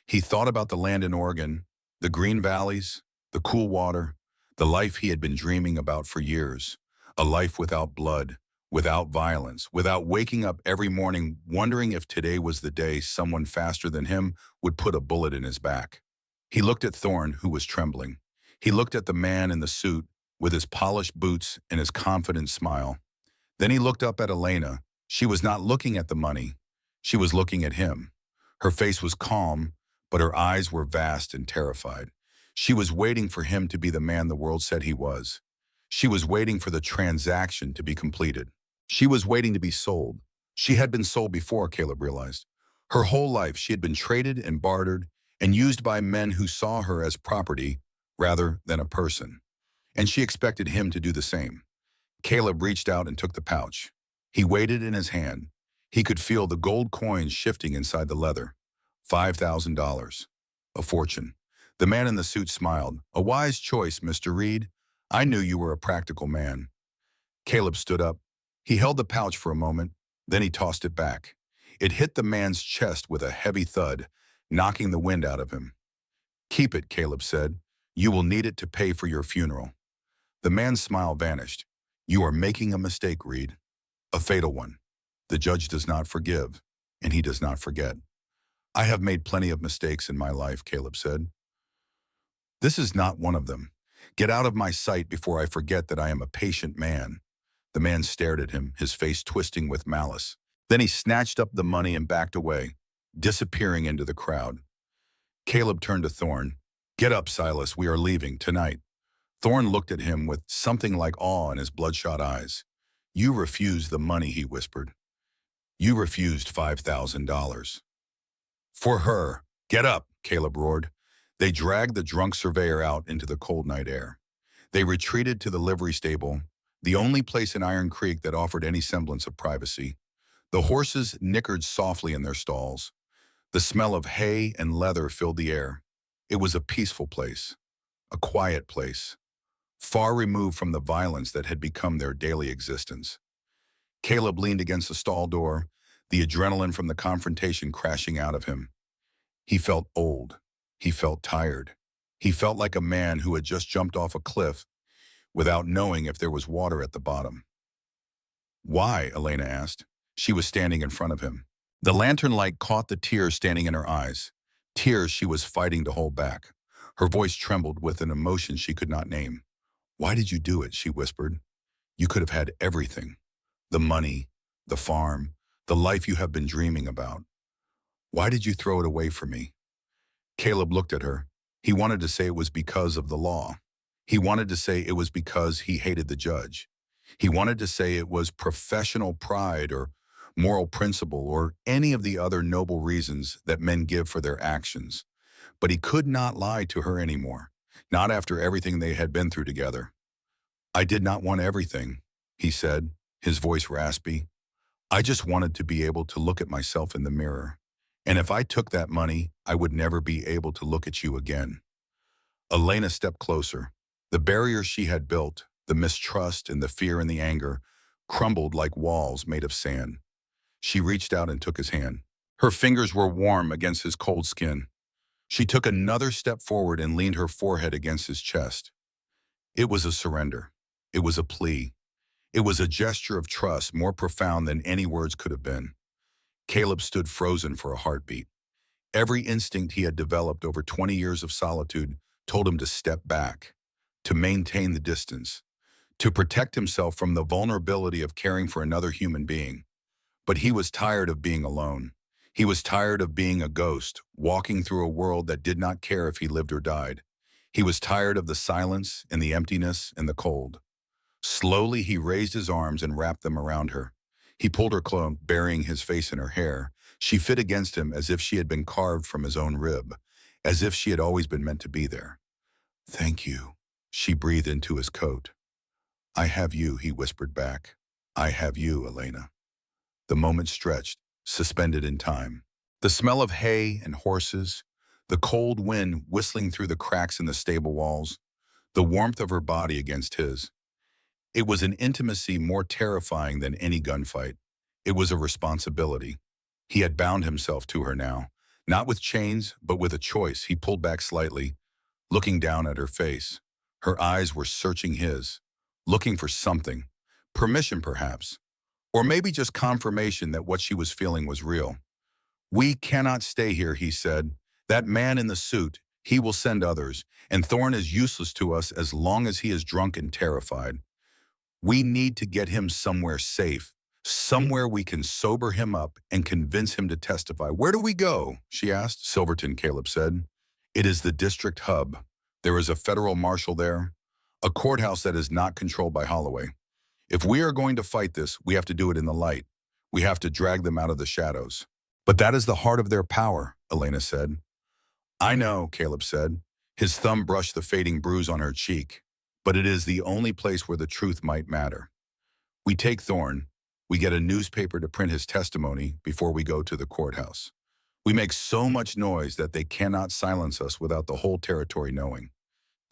He thought about the land in Oregon, the green valleys, the cool water, the life he had been dreaming about for years, a life without blood, without violence, without waking up every morning wondering if today was the day someone faster than him would put a bullet in his back. He looked at Thorne, who was trembling. He looked at the man in the suit with his polished boots and his confident smile. Then he looked up at Elena. She was not looking at the money. She was looking at him. Her face was calm, but her eyes were vast and terrified. She was waiting for him to be the man the world said he was. She was waiting for the transaction to be completed. She was waiting to be sold. She had been sold before, Caleb realized. Her whole life she had been traded and bartered and used by men who saw her as property rather than a person. And she expected him to do the same. Caleb reached out and took the pouch. He weighed it in his hand. He could feel the gold coins shifting inside the leather. $5,000. A fortune. The man in the suit smiled. A wise choice, Mr. Reed. I knew you were a practical man. Caleb stood up. He held the pouch for a moment, then he tossed it back. It hit the man's chest with a heavy thud, knocking the wind out of him. Keep it, Caleb said. You will need it to pay for your funeral. The man's smile vanished. You are making a mistake, Reed. A fatal one. The judge does not forgive, and he does not forget. I have made plenty of mistakes in my life, Caleb said. This is not one of them. Get out of my sight before I forget that I am a patient man. The man stared at him, his face twisting with malice. Then he snatched up the money and backed away, disappearing into the crowd. Caleb turned to Thorne. Get up, Silas, we are leaving tonight. Thorne looked at him with something like awe in his bloodshot eyes. You refused the money, he whispered. You refused $5,000. For her. Get up, Caleb roared. They dragged the drunk surveyor out into the cold night air. They retreated to the livery stable, the only place in Iron Creek that offered any semblance of privacy. The horses nickered softly in their stalls. The smell of hay and leather filled the air. It was a peaceful place, a quiet place, far removed from the violence that had become their daily existence. Caleb leaned against the stall door, the adrenaline from the confrontation crashing out of him. He felt old. He felt tired. He felt like a man who had just jumped off a cliff without knowing if there was water at the bottom. Why? Elena asked. She was standing in front of him. The lantern light caught the tears standing in her eyes, tears she was fighting to hold back. Her voice trembled with an emotion she could not name. Why did you do it? She whispered. You could have had everything. The money, the farm, the life you have been dreaming about. Why did you throw it away for me? Caleb looked at her. He wanted to say it was because of the law. He wanted to say it was because he hated the judge. He wanted to say it was professional pride or moral principle or any of the other noble reasons that men give for their actions. But he could not lie to her anymore, not after everything they had been through together. I did not want everything, he said, his voice raspy. I just wanted to be able to look at myself in the mirror. And if I took that money, I would never be able to look at you again. Elena stepped closer. The barrier she had built, the mistrust and the fear and the anger, crumbled like walls made of sand. She reached out and took his hand. Her fingers were warm against his cold skin. She took another step forward and leaned her forehead against his chest. It was a surrender. It was a plea. It was a gesture of trust more profound than any words could have been. Caleb stood frozen for a heartbeat. Every instinct he had developed over 20 years of solitude told him to step back, to maintain the distance, to protect himself from the vulnerability of caring for another human being. But he was tired of being alone. He was tired of being a ghost, walking through a world that did not care if he lived or died. He was tired of the silence and the emptiness and the cold. Slowly, he raised his arms and wrapped them around her. He pulled her close, burying his face in her hair. She fit against him as if she had been carved from his own rib, as if she had always been meant to be there. "Thank you," she breathed into his coat. "I have you," he whispered back. "I have you, Elena." The moment stretched, suspended in time. The smell of hay and horses, the cold wind whistling through the cracks in the stable walls, the warmth of her body against his. It was an intimacy more terrifying than any gunfight. It was a responsibility. He had bound himself to her now, not with chains, but with a choice. He pulled back slightly, looking down at her face. Her eyes were searching his, looking for something. Permission, perhaps. Or maybe just confirmation that what she was feeling was real. "We cannot stay here," he said. "That man in the suit, he will send others, and Thorne is useless to us as long as he is drunk and terrified. We need to get him somewhere safe, somewhere we can sober him up and convince him to testify." "Where do we go?" she asked. "Silverton," Caleb said. "It is the district hub. There is a federal marshal there, a courthouse that is not controlled by Holloway. If we are going to fight this, we have to do it in the light. We have to drag them out of the shadows." "But that is the heart of their power," Elena said. "I know," Caleb said. His thumb brushed the fading bruise on her cheek. "But it is the only place where the truth might matter. We take Thorne. We get a newspaper to print his testimony before we go to the courthouse. We make so much noise that they cannot silence us without the whole territory knowing."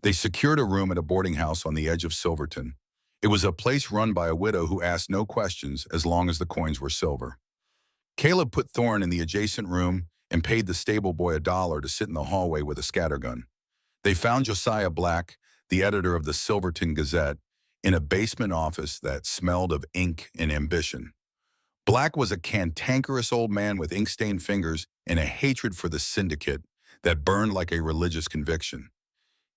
They secured a room at a boarding house on the edge of Silverton. It was a place run by a widow who asked no questions as long as the coins were silver. Caleb put Thorne in the adjacent room and paid the stable boy $1 to sit in the hallway with a scattergun. They found Josiah Black, the editor of the Silverton Gazette, in a basement office that smelled of ink and ambition. Black was a cantankerous old man with ink-stained fingers and a hatred for the syndicate that burned like a religious conviction.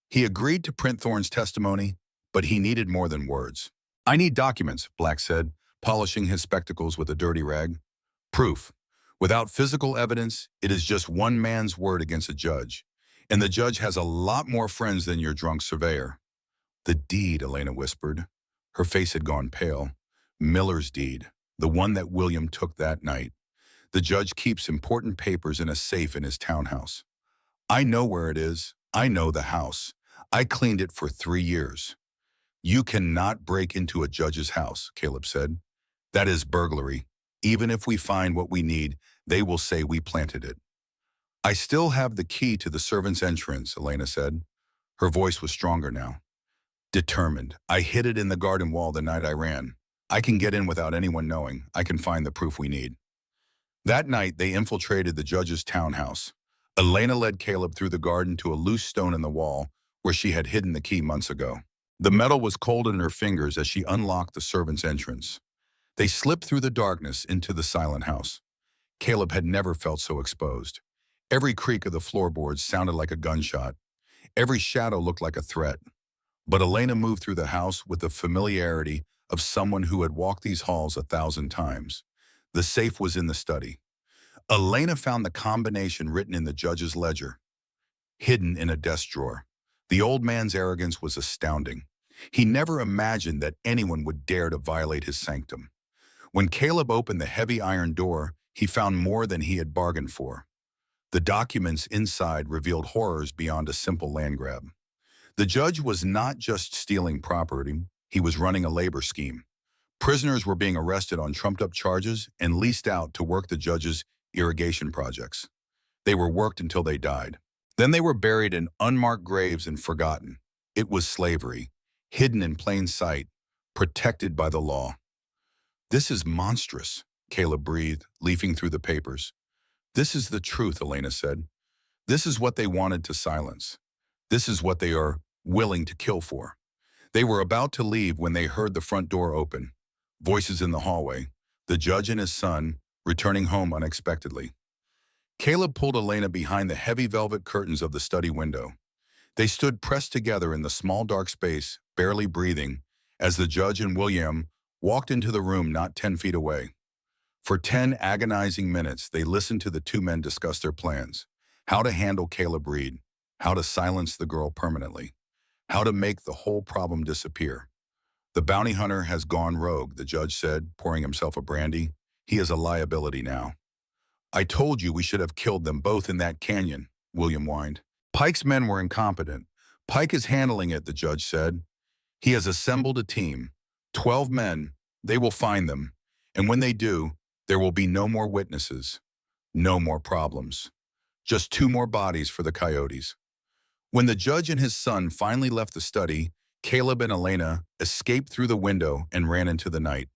He agreed to print Thorne's testimony, but he needed more than words. "I need documents," Black said, polishing his spectacles with a dirty rag. "Proof. Without physical evidence, it is just one man's word against a judge. And the judge has a lot more friends than your drunk surveyor." "The deed," Elena whispered. Her face had gone pale. "Miller's deed, the one that William took that night. The judge keeps important papers in a safe in his townhouse. I know where it is. I know the house. I cleaned it for 3 years." "You cannot break into a judge's house," Caleb said. "That is burglary. Even if we find what we need, they will say we planted it." "I still have the key to the servant's entrance," Elena said. Her voice was stronger now. "Determined. I hid it in the garden wall the night I ran. I can get in without anyone knowing. I can find the proof we need." That night, they infiltrated the judge's townhouse. Elena led Caleb through the garden to a loose stone in the wall where she had hidden the key months ago. The metal was cold in her fingers as she unlocked the servant's entrance. They slipped through the darkness into the silent house. Caleb had never felt so exposed. Every creak of the floorboards sounded like a gunshot. Every shadow looked like a threat. But Elena moved through the house with the familiarity of someone who had walked these halls 1,000 times. The safe was in the study. Elena found the combination written in the judge's ledger, hidden in a desk drawer. The old man's arrogance was astounding. He never imagined that anyone would dare to violate his sanctum. When Caleb opened the heavy iron door, he found more than he had bargained for. The documents inside revealed horrors beyond a simple land grab. The judge was not just stealing property, he was running a labor scheme. Prisoners were being arrested on trumped-up charges and leased out to work the judge's irrigation projects. They were worked until they died. Then they were buried in unmarked graves and forgotten. It was slavery, hidden in plain sight, protected by the law. "This is monstrous," Caleb breathed, leafing through the papers. "This is the truth," Elena said. "This is what they wanted to silence. This is what they are willing to kill for." They were about to leave when they heard the front door open. Voices in the hallway. The judge and his son, returning home unexpectedly. Caleb pulled Elena behind the heavy velvet curtains of the study window. They stood pressed together in the small dark space, barely breathing, as the judge and William walked into the room not 10 feet away. For 10 agonizing minutes, they listened to the two men discuss their plans. How to handle Caleb Reed. How to silence the girl permanently. How to make the whole problem disappear. The bounty hunter has gone rogue, the judge said, pouring himself a brandy. He is a liability now. I told you we should have killed them both in that canyon, William whined. Pike's men were incompetent. Pike is handling it, the judge said. He has assembled a team. 12 men. They will find them. And when they do, there will be no more witnesses. No more problems. Just 2 more bodies for the coyotes. When the judge and his son finally left the study, Caleb and Elena escaped through the window and ran into the night.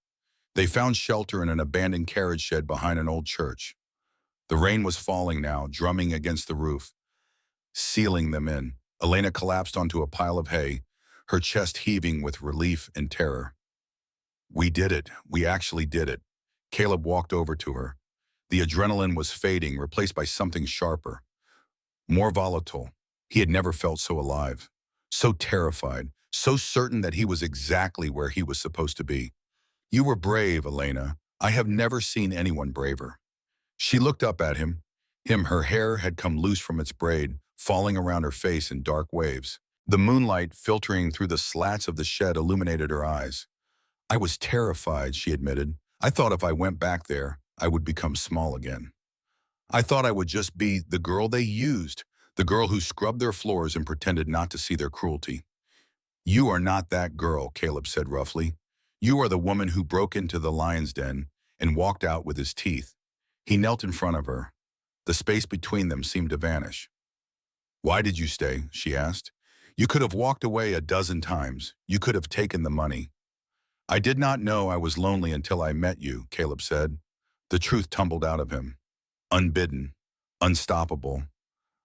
They found shelter in an abandoned carriage shed behind an old church. The rain was falling now, drumming against the roof, sealing them in. Elena collapsed onto a pile of hay, her chest heaving with relief and terror. We did it. We actually did it. Caleb walked over to her. The adrenaline was fading, replaced by something sharper, more volatile. He had never felt so alive, so terrified, so certain that he was exactly where he was supposed to be. You were brave, Elena. I have never seen anyone braver. She looked up at him. Her hair had come loose from its braid, falling around her face in dark waves. The moonlight filtering through the slats of the shed illuminated her eyes. I was terrified, she admitted. I thought if I went back there, I would become small again. I thought I would just be the girl they used, the girl who scrubbed their floors and pretended not to see their cruelty. You are not that girl, Caleb said roughly. You are the woman who broke into the lion's den and walked out with his teeth. He knelt in front of her. The space between them seemed to vanish. Why did you stay? She asked. You could have walked away a dozen times. You could have taken the money. I did not know I was lonely until I met you, Caleb said. The truth tumbled out of him. Unbidden, unstoppable.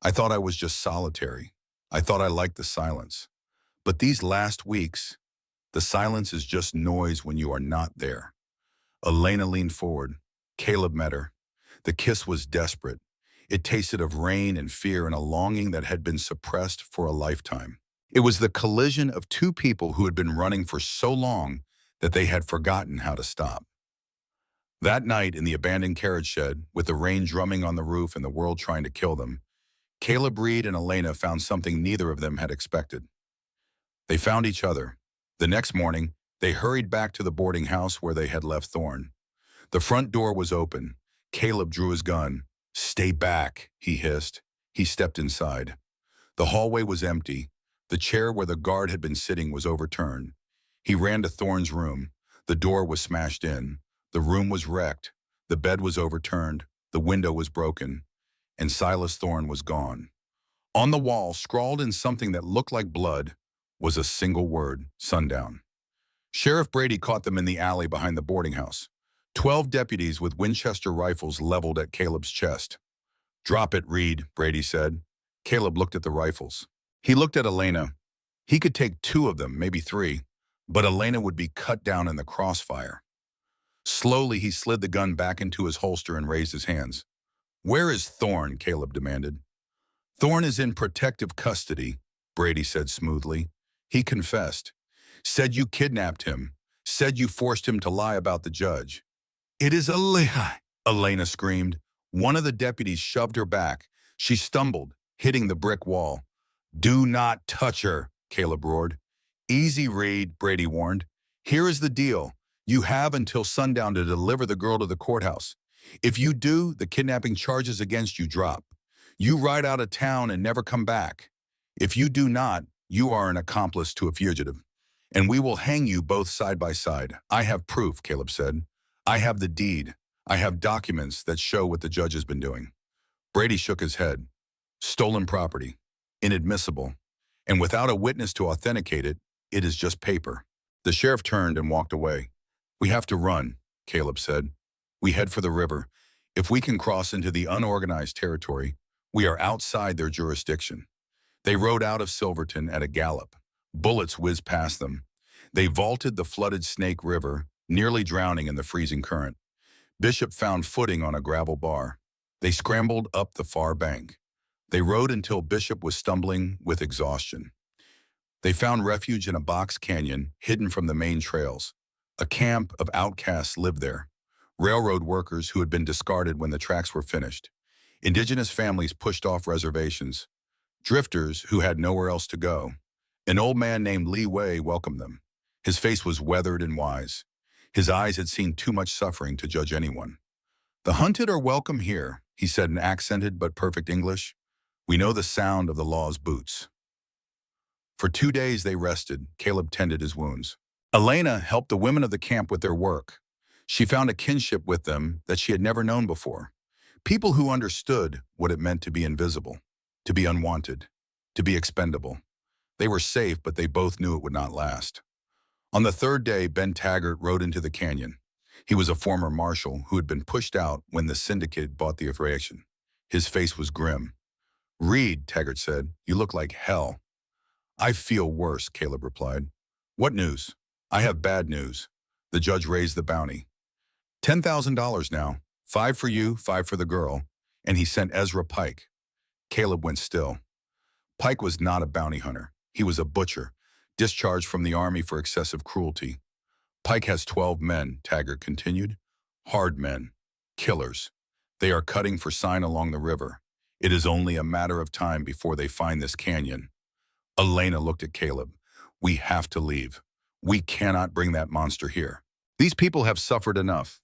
I thought I was just solitary. I thought I liked the silence. But these last weeks, the silence is just noise when you are not there. Elena leaned forward. Caleb met her. The kiss was desperate. It tasted of rain and fear and a longing that had been suppressed for a lifetime. It was the collision of 2 people who had been running for so long that they had forgotten how to stop. That night in the abandoned carriage shed, with the rain drumming on the roof and the world trying to kill them, Caleb Reed and Elena found something neither of them had expected. They found each other. The next morning, they hurried back to the boarding house where they had left Thorne. The front door was open. Caleb drew his gun. Stay back, he hissed. He stepped inside. The hallway was empty. The chair where the guard had been sitting was overturned. He ran to Thorne's room. The door was smashed in. The room was wrecked. The bed was overturned. The window was broken. And Silas Thorne was gone. On the wall, scrawled in something that looked like blood, was a single word: sundown. Sheriff Brady caught them in the alley behind the boarding house. 12 deputies with Winchester rifles leveled at Caleb's chest. Drop it, Reed, Brady said. Caleb looked at the rifles. He looked at Elena. He could take 2 of them, maybe 3, but Elena would be cut down in the crossfire. Slowly, he slid the gun back into his holster and raised his hands. Where is Thorne? Caleb demanded. Thorne is in protective custody, Brady said smoothly. He confessed. Said you kidnapped him. Said you forced him to lie about the judge. It is a lie, Elena screamed. One of the deputies shoved her back. She stumbled, hitting the brick wall. Do not touch her, Caleb roared. Easy, Reed, Brady warned. Here is the deal. You have until sundown to deliver the girl to the courthouse. If you do, the kidnapping charges against you drop. You ride out of town and never come back. If you do not, you are an accomplice to a fugitive, and we will hang you both side by side. I have proof, Caleb said. I have the deed. I have documents that show what the judge has been doing. Brady shook his head. Stolen property. Inadmissible. And without a witness to authenticate it, it is just paper. The sheriff turned and walked away. We have to run, Caleb said. We head for the river. If we can cross into the unorganized territory, we are outside their jurisdiction. They rode out of Silverton at a gallop. Bullets whizzed past them. They vaulted the flooded Snake River, nearly drowning in the freezing current. Bishop found footing on a gravel bar. They scrambled up the far bank. They rode until Bishop was stumbling with exhaustion. They found refuge in a box canyon hidden from the main trails. A camp of outcasts lived there. Railroad workers who had been discarded when the tracks were finished. Indigenous families pushed off reservations. Drifters who had nowhere else to go. An old man named Lee Way welcomed them. His face was weathered and wise. His eyes had seen too much suffering to judge anyone. "The hunted are welcome here," he said in accented but perfect English. "We know the sound of the law's boots." For 2 days they rested. Caleb tended his wounds. Elena helped the women of the camp with their work. She found a kinship with them that she had never known before. People who understood what it meant to be invisible, to be unwanted, to be expendable. They were safe, but they both knew it would not last. On the third day, Ben Taggart rode into the canyon. He was a former marshal who had been pushed out when the syndicate bought the operation. His face was grim. "Reed," Taggart said, "you look like hell." "I feel worse," Caleb replied. "What news?" "I have bad news." The judge raised the bounty. $10,000 now. 5 for you, 5 for the girl. And he sent Ezra Pike. Caleb went still. Pike was not a bounty hunter. He was a butcher, discharged from the army for excessive cruelty. "Pike has 12 men," Taggart continued. "Hard men. Killers. They are cutting for sign along the river. It is only a matter of time before they find this canyon." Elena looked at Caleb. "We have to leave. We cannot bring that monster here. These people have suffered enough."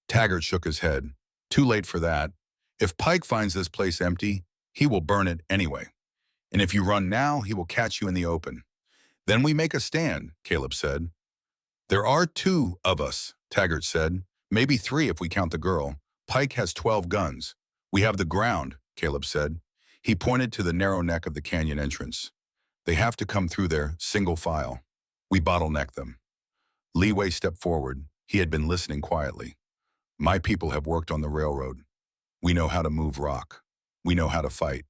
Taggart shook his head. "Too late for that. If Pike finds this place empty, he will burn it anyway. And if you run now, he will catch you in the open." "Then we make a stand," Caleb said. "There are 2 of us," Taggart said. "Maybe 3 if we count the girl. Pike has 12 guns. We have the ground," Caleb said. He pointed to the narrow neck of the canyon entrance. "They have to come through there, single file. We bottleneck them." Leeway stepped forward. He had been listening quietly. "My people have worked on the railroad. We know how to move rock. We know how to fight."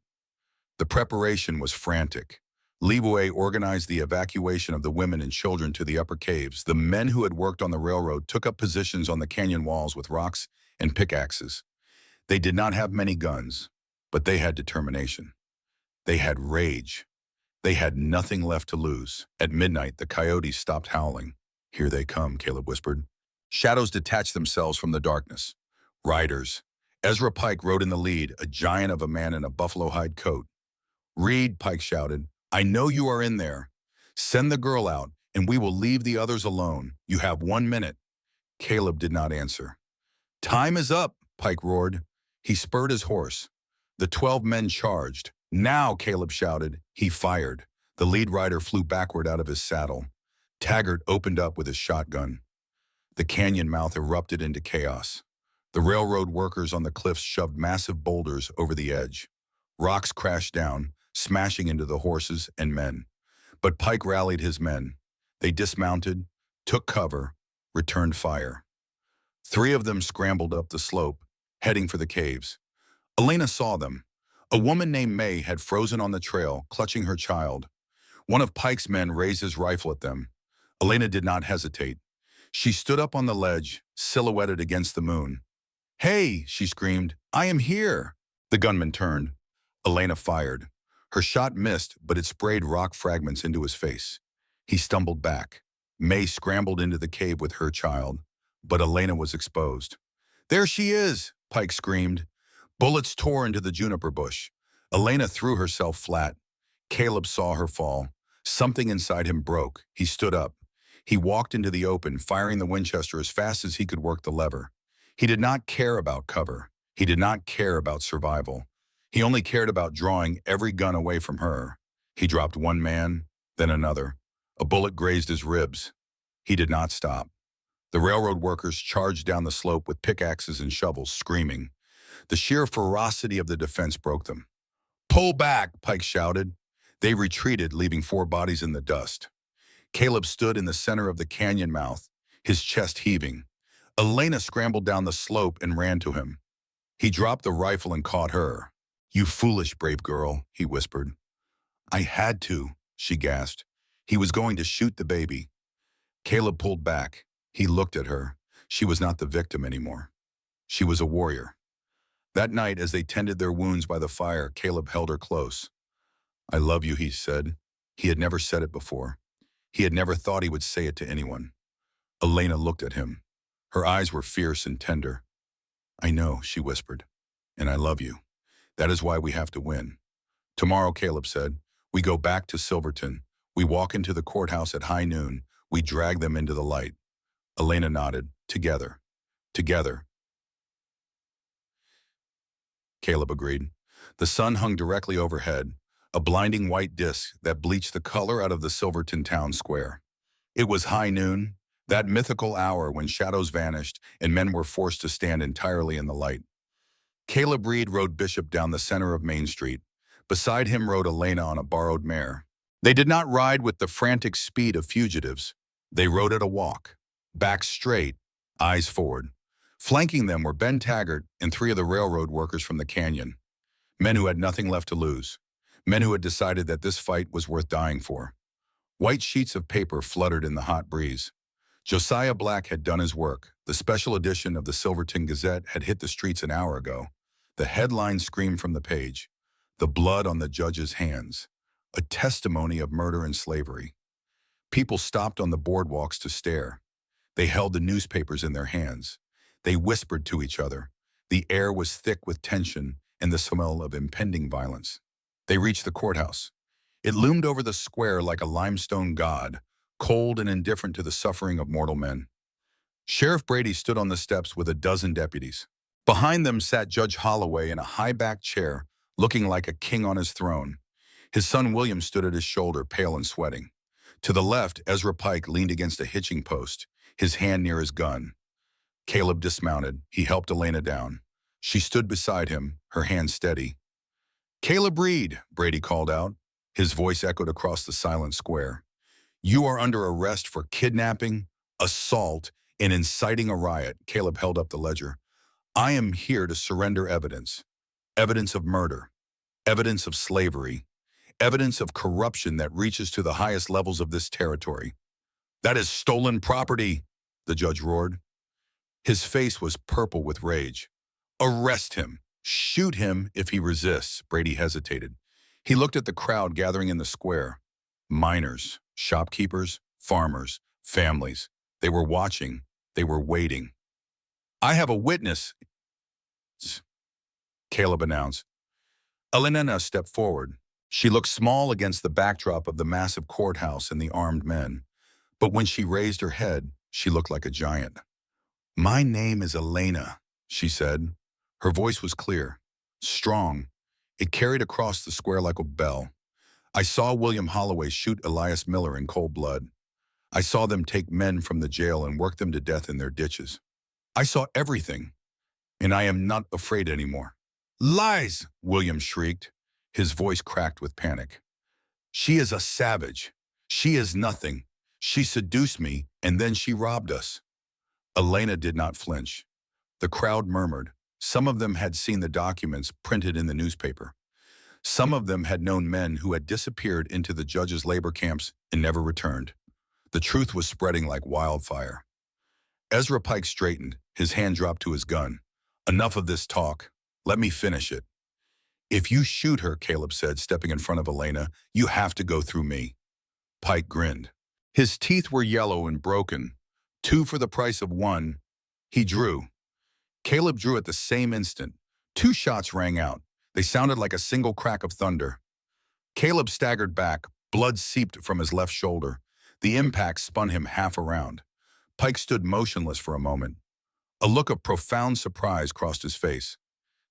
The preparation was frantic. Leeway organized the evacuation of the women and children to the upper caves. The men who had worked on the railroad took up positions on the canyon walls with rocks and pickaxes. They did not have many guns, but they had determination. They had rage. They had nothing left to lose. At midnight, the coyotes stopped howling. "Here they come," Caleb whispered. Shadows detached themselves from the darkness. Riders. Ezra Pike rode in the lead, a giant of a man in a buffalo hide coat. "Reed," Pike shouted, "I know you are in there. Send the girl out, and we will leave the others alone. You have 1 minute." Caleb did not answer. "Time is up," Pike roared. He spurred his horse. The 12 men charged. "Now," Caleb shouted. He fired. The lead rider flew backward out of his saddle. Taggart opened up with his shotgun. The canyon mouth erupted into chaos. The railroad workers on the cliffs shoved massive boulders over the edge. Rocks crashed down, smashing into the horses and men. But Pike rallied his men. They dismounted, took cover, returned fire. 3 of them scrambled up the slope, heading for the caves. Elena saw them. A woman named May had frozen on the trail, clutching her child. One of Pike's men raised his rifle at them. Elena did not hesitate. She stood up on the ledge, silhouetted against the moon. "Hey," she screamed, "I am here." The gunman turned. Elena fired. Her shot missed, but it sprayed rock fragments into his face. He stumbled back. May scrambled into the cave with her child, but Elena was exposed. "There she is," Pike screamed. Bullets tore into the juniper bush. Elena threw herself flat. Caleb saw her fall. Something inside him broke. He stood up. He walked into the open, firing the Winchester as fast as he could work the lever. He did not care about cover. He did not care about survival. He only cared about drawing every gun away from her. He dropped 1 man, then another. A bullet grazed his ribs. He did not stop. The railroad workers charged down the slope with pickaxes and shovels, screaming. The sheer ferocity of the defense broke them. "Pull back," Pike shouted. They retreated, leaving 4 bodies in the dust. Caleb stood in the center of the canyon mouth, his chest heaving. Elena scrambled down the slope and ran to him. He dropped the rifle and caught her. "You foolish, brave girl," he whispered. "I had to," she gasped. He was going to shoot the baby. Caleb pulled back. He looked at her. She was not the victim anymore. She was a warrior. That night, as they tended their wounds by the fire, Caleb held her close. "I love you," he said. He had never said it before. He had never thought he would say it to anyone. Elena looked at him. Her eyes were fierce and tender. "I know," she whispered, "and I love you. That is why we have to win." "Tomorrow," Caleb said, "we go back to Silverton. We walk into the courthouse at high noon. We drag them into the light. Elena nodded. Together. Together. Caleb agreed. The sun hung directly overhead, a blinding white disk that bleached the color out of the Silverton town square. It was high noon, that mythical hour when shadows vanished and men were forced to stand entirely in the light. Caleb Reed rode Bishop down the center of Main Street. Beside him rode Elena on a borrowed mare. They did not ride with the frantic speed of fugitives. They rode at a walk, back straight, eyes forward. Flanking them were Ben Taggart and three of the railroad workers from the canyon, men who had nothing left to lose, men who had decided that this fight was worth dying for. White sheets of paper fluttered in the hot breeze. Josiah Black had done his work. The special edition of the Silverton Gazette had hit the streets an hour ago. The headline screamed from the page, "The blood on the judge's hands," a testimony of murder and slavery. People stopped on the boardwalks to stare. They held the newspapers in their hands. They whispered to each other. The air was thick with tension and the smell of impending violence. They reached the courthouse. It loomed over the square like a limestone god, cold and indifferent to the suffering of mortal men. Sheriff Brady stood on the steps with a dozen deputies. Behind them sat Judge Holloway in a high-backed chair, looking like a king on his throne. His son William stood at his shoulder, pale and sweating. To the left, Ezra Pike leaned against a hitching post, his hand near his gun. Caleb dismounted. He helped Elena down. She stood beside him, her hand steady. "Caleb Reed," Brady called out. His voice echoed across the silent square. "You are under arrest for kidnapping, assault, and inciting a riot." Caleb held up the ledger. "I am here to surrender evidence. Evidence of murder. Evidence of slavery. Evidence of corruption that reaches to the highest levels of this territory." "That is stolen property," the judge roared. His face was purple with rage. "Arrest him. Shoot him if he resists." Brady hesitated. He looked at the crowd gathering in the square. Miners, shopkeepers, farmers, families. They were watching. They were waiting. "I have a witness," Caleb announced. Elena stepped forward. She looked small against the backdrop of the massive courthouse and the armed men. But when she raised her head, she looked like a giant. "My name is Elena," she said. Her voice was clear, strong. It carried across the square like a bell. "I saw William Holloway shoot Elias Miller in cold blood. I saw them take men from the jail and work them to death in their ditches. I saw everything, and I am not afraid anymore." "Lies!" William shrieked. His voice cracked with panic. "She is a savage. She is nothing. She seduced me, and then she robbed us." Elena did not flinch. The crowd murmured. Some of them had seen the documents printed in the newspaper. Some of them had known men who had disappeared into the judge's labor camps and never returned. The truth was spreading like wildfire. Ezra Pike straightened. His hand dropped to his gun. "Enough of this talk. Let me finish it." "If you shoot her," Caleb said, stepping in front of Elena, "you have to go through me." Pike grinned. His teeth were yellow and broken. "Two for the price of one." He drew. Caleb drew at the same instant. Two shots rang out. They sounded like a single crack of thunder. Caleb staggered back. Blood seeped from his left shoulder. The impact spun him half around. Pike stood motionless for a moment. A look of profound surprise crossed his face.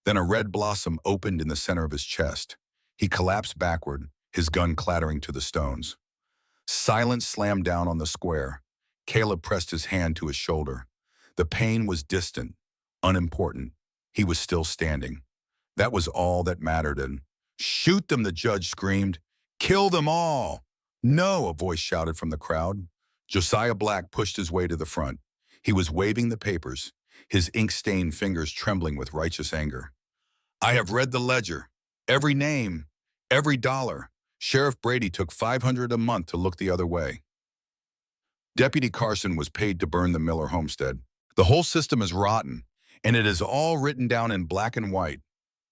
Then a red blossom opened in the center of his chest. He collapsed backward, his gun clattering to the stones. Silence slammed down on the square. Caleb pressed his hand to his shoulder. The pain was distant, unimportant. He was still standing. That was all that mattered, and "Shoot them," the judge screamed. "Kill them all!" "No," a voice shouted from the crowd. Josiah Black pushed his way to the front. He was waving the papers, his ink-stained fingers trembling with righteous anger. "I have read the ledger. Every name, every dollar. Sheriff Brady took $500 a month to look the other way. Deputy Carson was paid to burn the Miller homestead. The whole system is rotten, and it is all written down in black and white."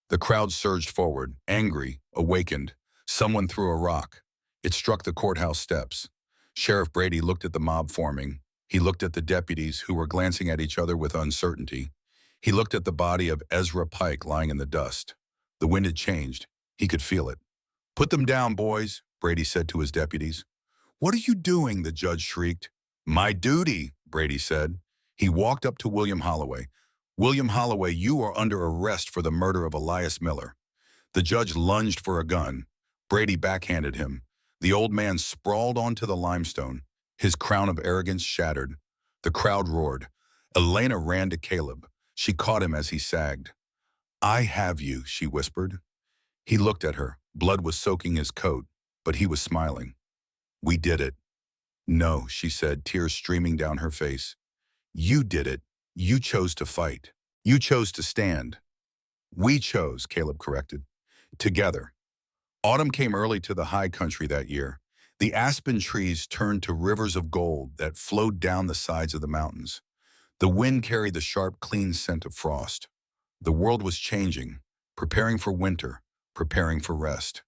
The crowd surged forward, angry, awakened. Someone threw a rock. It struck the courthouse steps. Sheriff Brady looked at the mob forming. He looked at the deputies, who were glancing at each other with uncertainty. He looked at the body of Ezra Pike lying in the dust. The wind had changed. He could feel it. "Put them down, boys," Brady said to his deputies. "What are you doing?" the judge shrieked. My duty, Brady said. He walked up to William Holloway. William Holloway, you are under arrest for the murder of Elias Miller. The judge lunged for a gun. Brady backhanded him. The old man sprawled onto the limestone, his crown of arrogance shattered. The crowd roared. Elena ran to Caleb. She caught him as he sagged. I have you, she whispered. He looked at her. Blood was soaking his coat, but he was smiling. We did it. No, she said, tears streaming down her face. You did it. You chose to fight. You chose to stand. We chose, Caleb corrected. Together. Autumn came early to the high country that year. The aspen trees turned to rivers of gold that flowed down the sides of the mountains. The wind carried the sharp, clean scent of frost. The world was changing, preparing for winter, preparing for rest.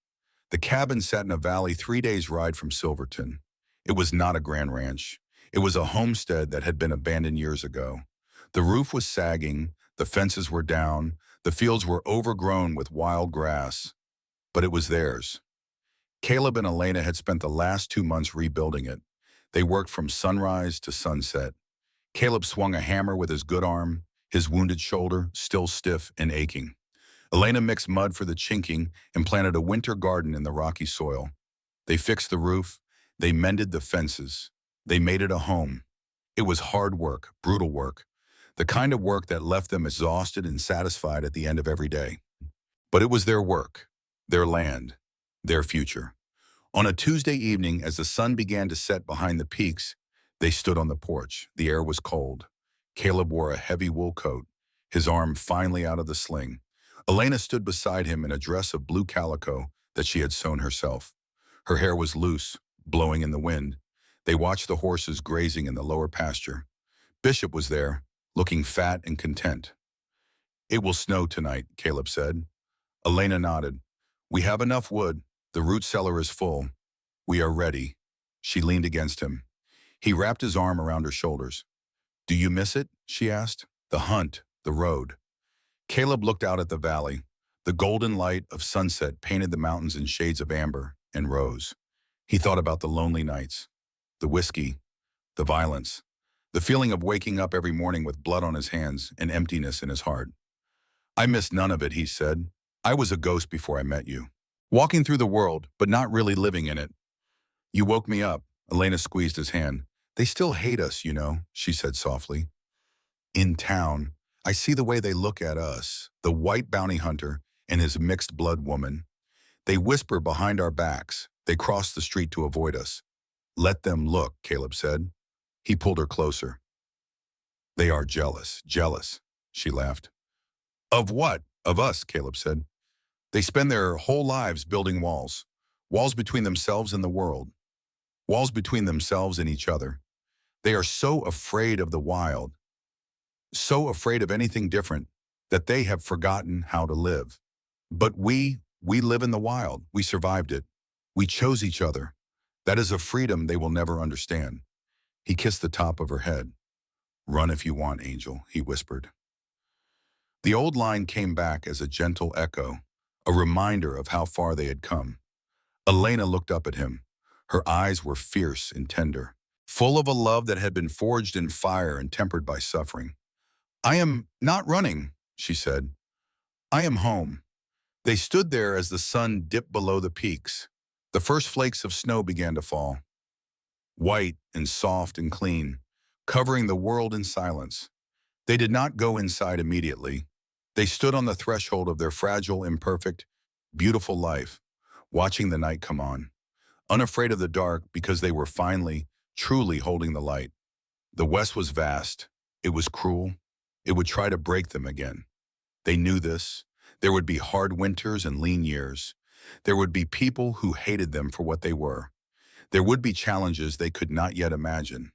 The cabin sat in a valley 3 days' ride from Silverton. It was not a grand ranch. It was a homestead that had been abandoned years ago. The roof was sagging, the fences were down, the fields were overgrown with wild grass. But it was theirs. Caleb and Elena had spent the last 2 months rebuilding it. They worked from sunrise to sunset. Caleb swung a hammer with his good arm, his wounded shoulder still stiff and aching. Elena mixed mud for the chinking and planted a winter garden in the rocky soil. They fixed the roof. They mended the fences. They made it a home. It was hard work, brutal work, the kind of work that left them exhausted and satisfied at the end of every day. But it was their work, their land, their future. On a Tuesday evening, as the sun began to set behind the peaks, they stood on the porch. The air was cold. Caleb wore a heavy wool coat, his arm finely out of the sling. Elena stood beside him in a dress of blue calico that she had sewn herself. Her hair was loose, blowing in the wind. They watched the horses grazing in the lower pasture. Bishop was there, looking fat and content. It will snow tonight, Caleb said. Elena nodded. We have enough wood. The root cellar is full. We are ready. She leaned against him. He wrapped his arm around her shoulders. Do you miss it? She asked. The hunt, the road. Caleb looked out at the valley. The golden light of sunset painted the mountains in shades of amber and rose. He thought about the lonely nights, the whiskey, the violence, the feeling of waking up every morning with blood on his hands and emptiness in his heart. I miss none of it, he said. I was a ghost before I met you. Walking through the world, but not really living in it. You woke me up. Elena squeezed his hand. They still hate us, you know, she said softly. In town, I see the way they look at us, the white bounty hunter and his mixed blood woman. They whisper behind our backs. They cross the street to avoid us. Let them look, Caleb said. He pulled her closer. They are jealous, jealous, she laughed. Of what? Of us, Caleb said. They spend their whole lives building walls. Walls between themselves and the world. Walls between themselves and each other. They are so afraid of the wild, so afraid of anything different, that they have forgotten how to live. But we live in the wild. We survived it. We chose each other. That is a freedom they will never understand. He kissed the top of her head. Run if you want, Angel, he whispered. The old line came back as a gentle echo, a reminder of how far they had come. Elena looked up at him. Her eyes were fierce and tender, full of a love that had been forged in fire and tempered by suffering. I am not running, she said. I am home. They stood there as the sun dipped below the peaks. The first flakes of snow began to fall, white and soft and clean, covering the world in silence. They did not go inside immediately. They stood on the threshold of their fragile, imperfect, beautiful life, watching the night come on, unafraid of the dark because they were finally, truly holding the light. The West was vast. It was cruel. It would try to break them again. They knew this. There would be hard winters and lean years. There would be people who hated them for what they were. There would be challenges they could not yet imagine,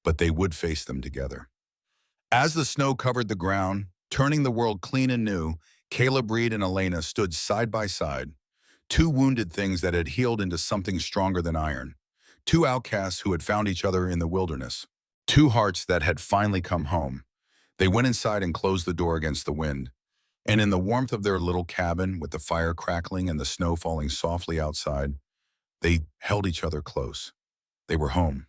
but they would face them together. As the snow covered the ground, turning the world clean and new, Caleb Reed and Elena stood side by side, two wounded things that had healed into something stronger than iron, two outcasts who had found each other in the wilderness, two hearts that had finally come home. They went inside and closed the door against the wind, and in the warmth of their little cabin, with the fire crackling and the snow falling softly outside, they held each other close. They were home.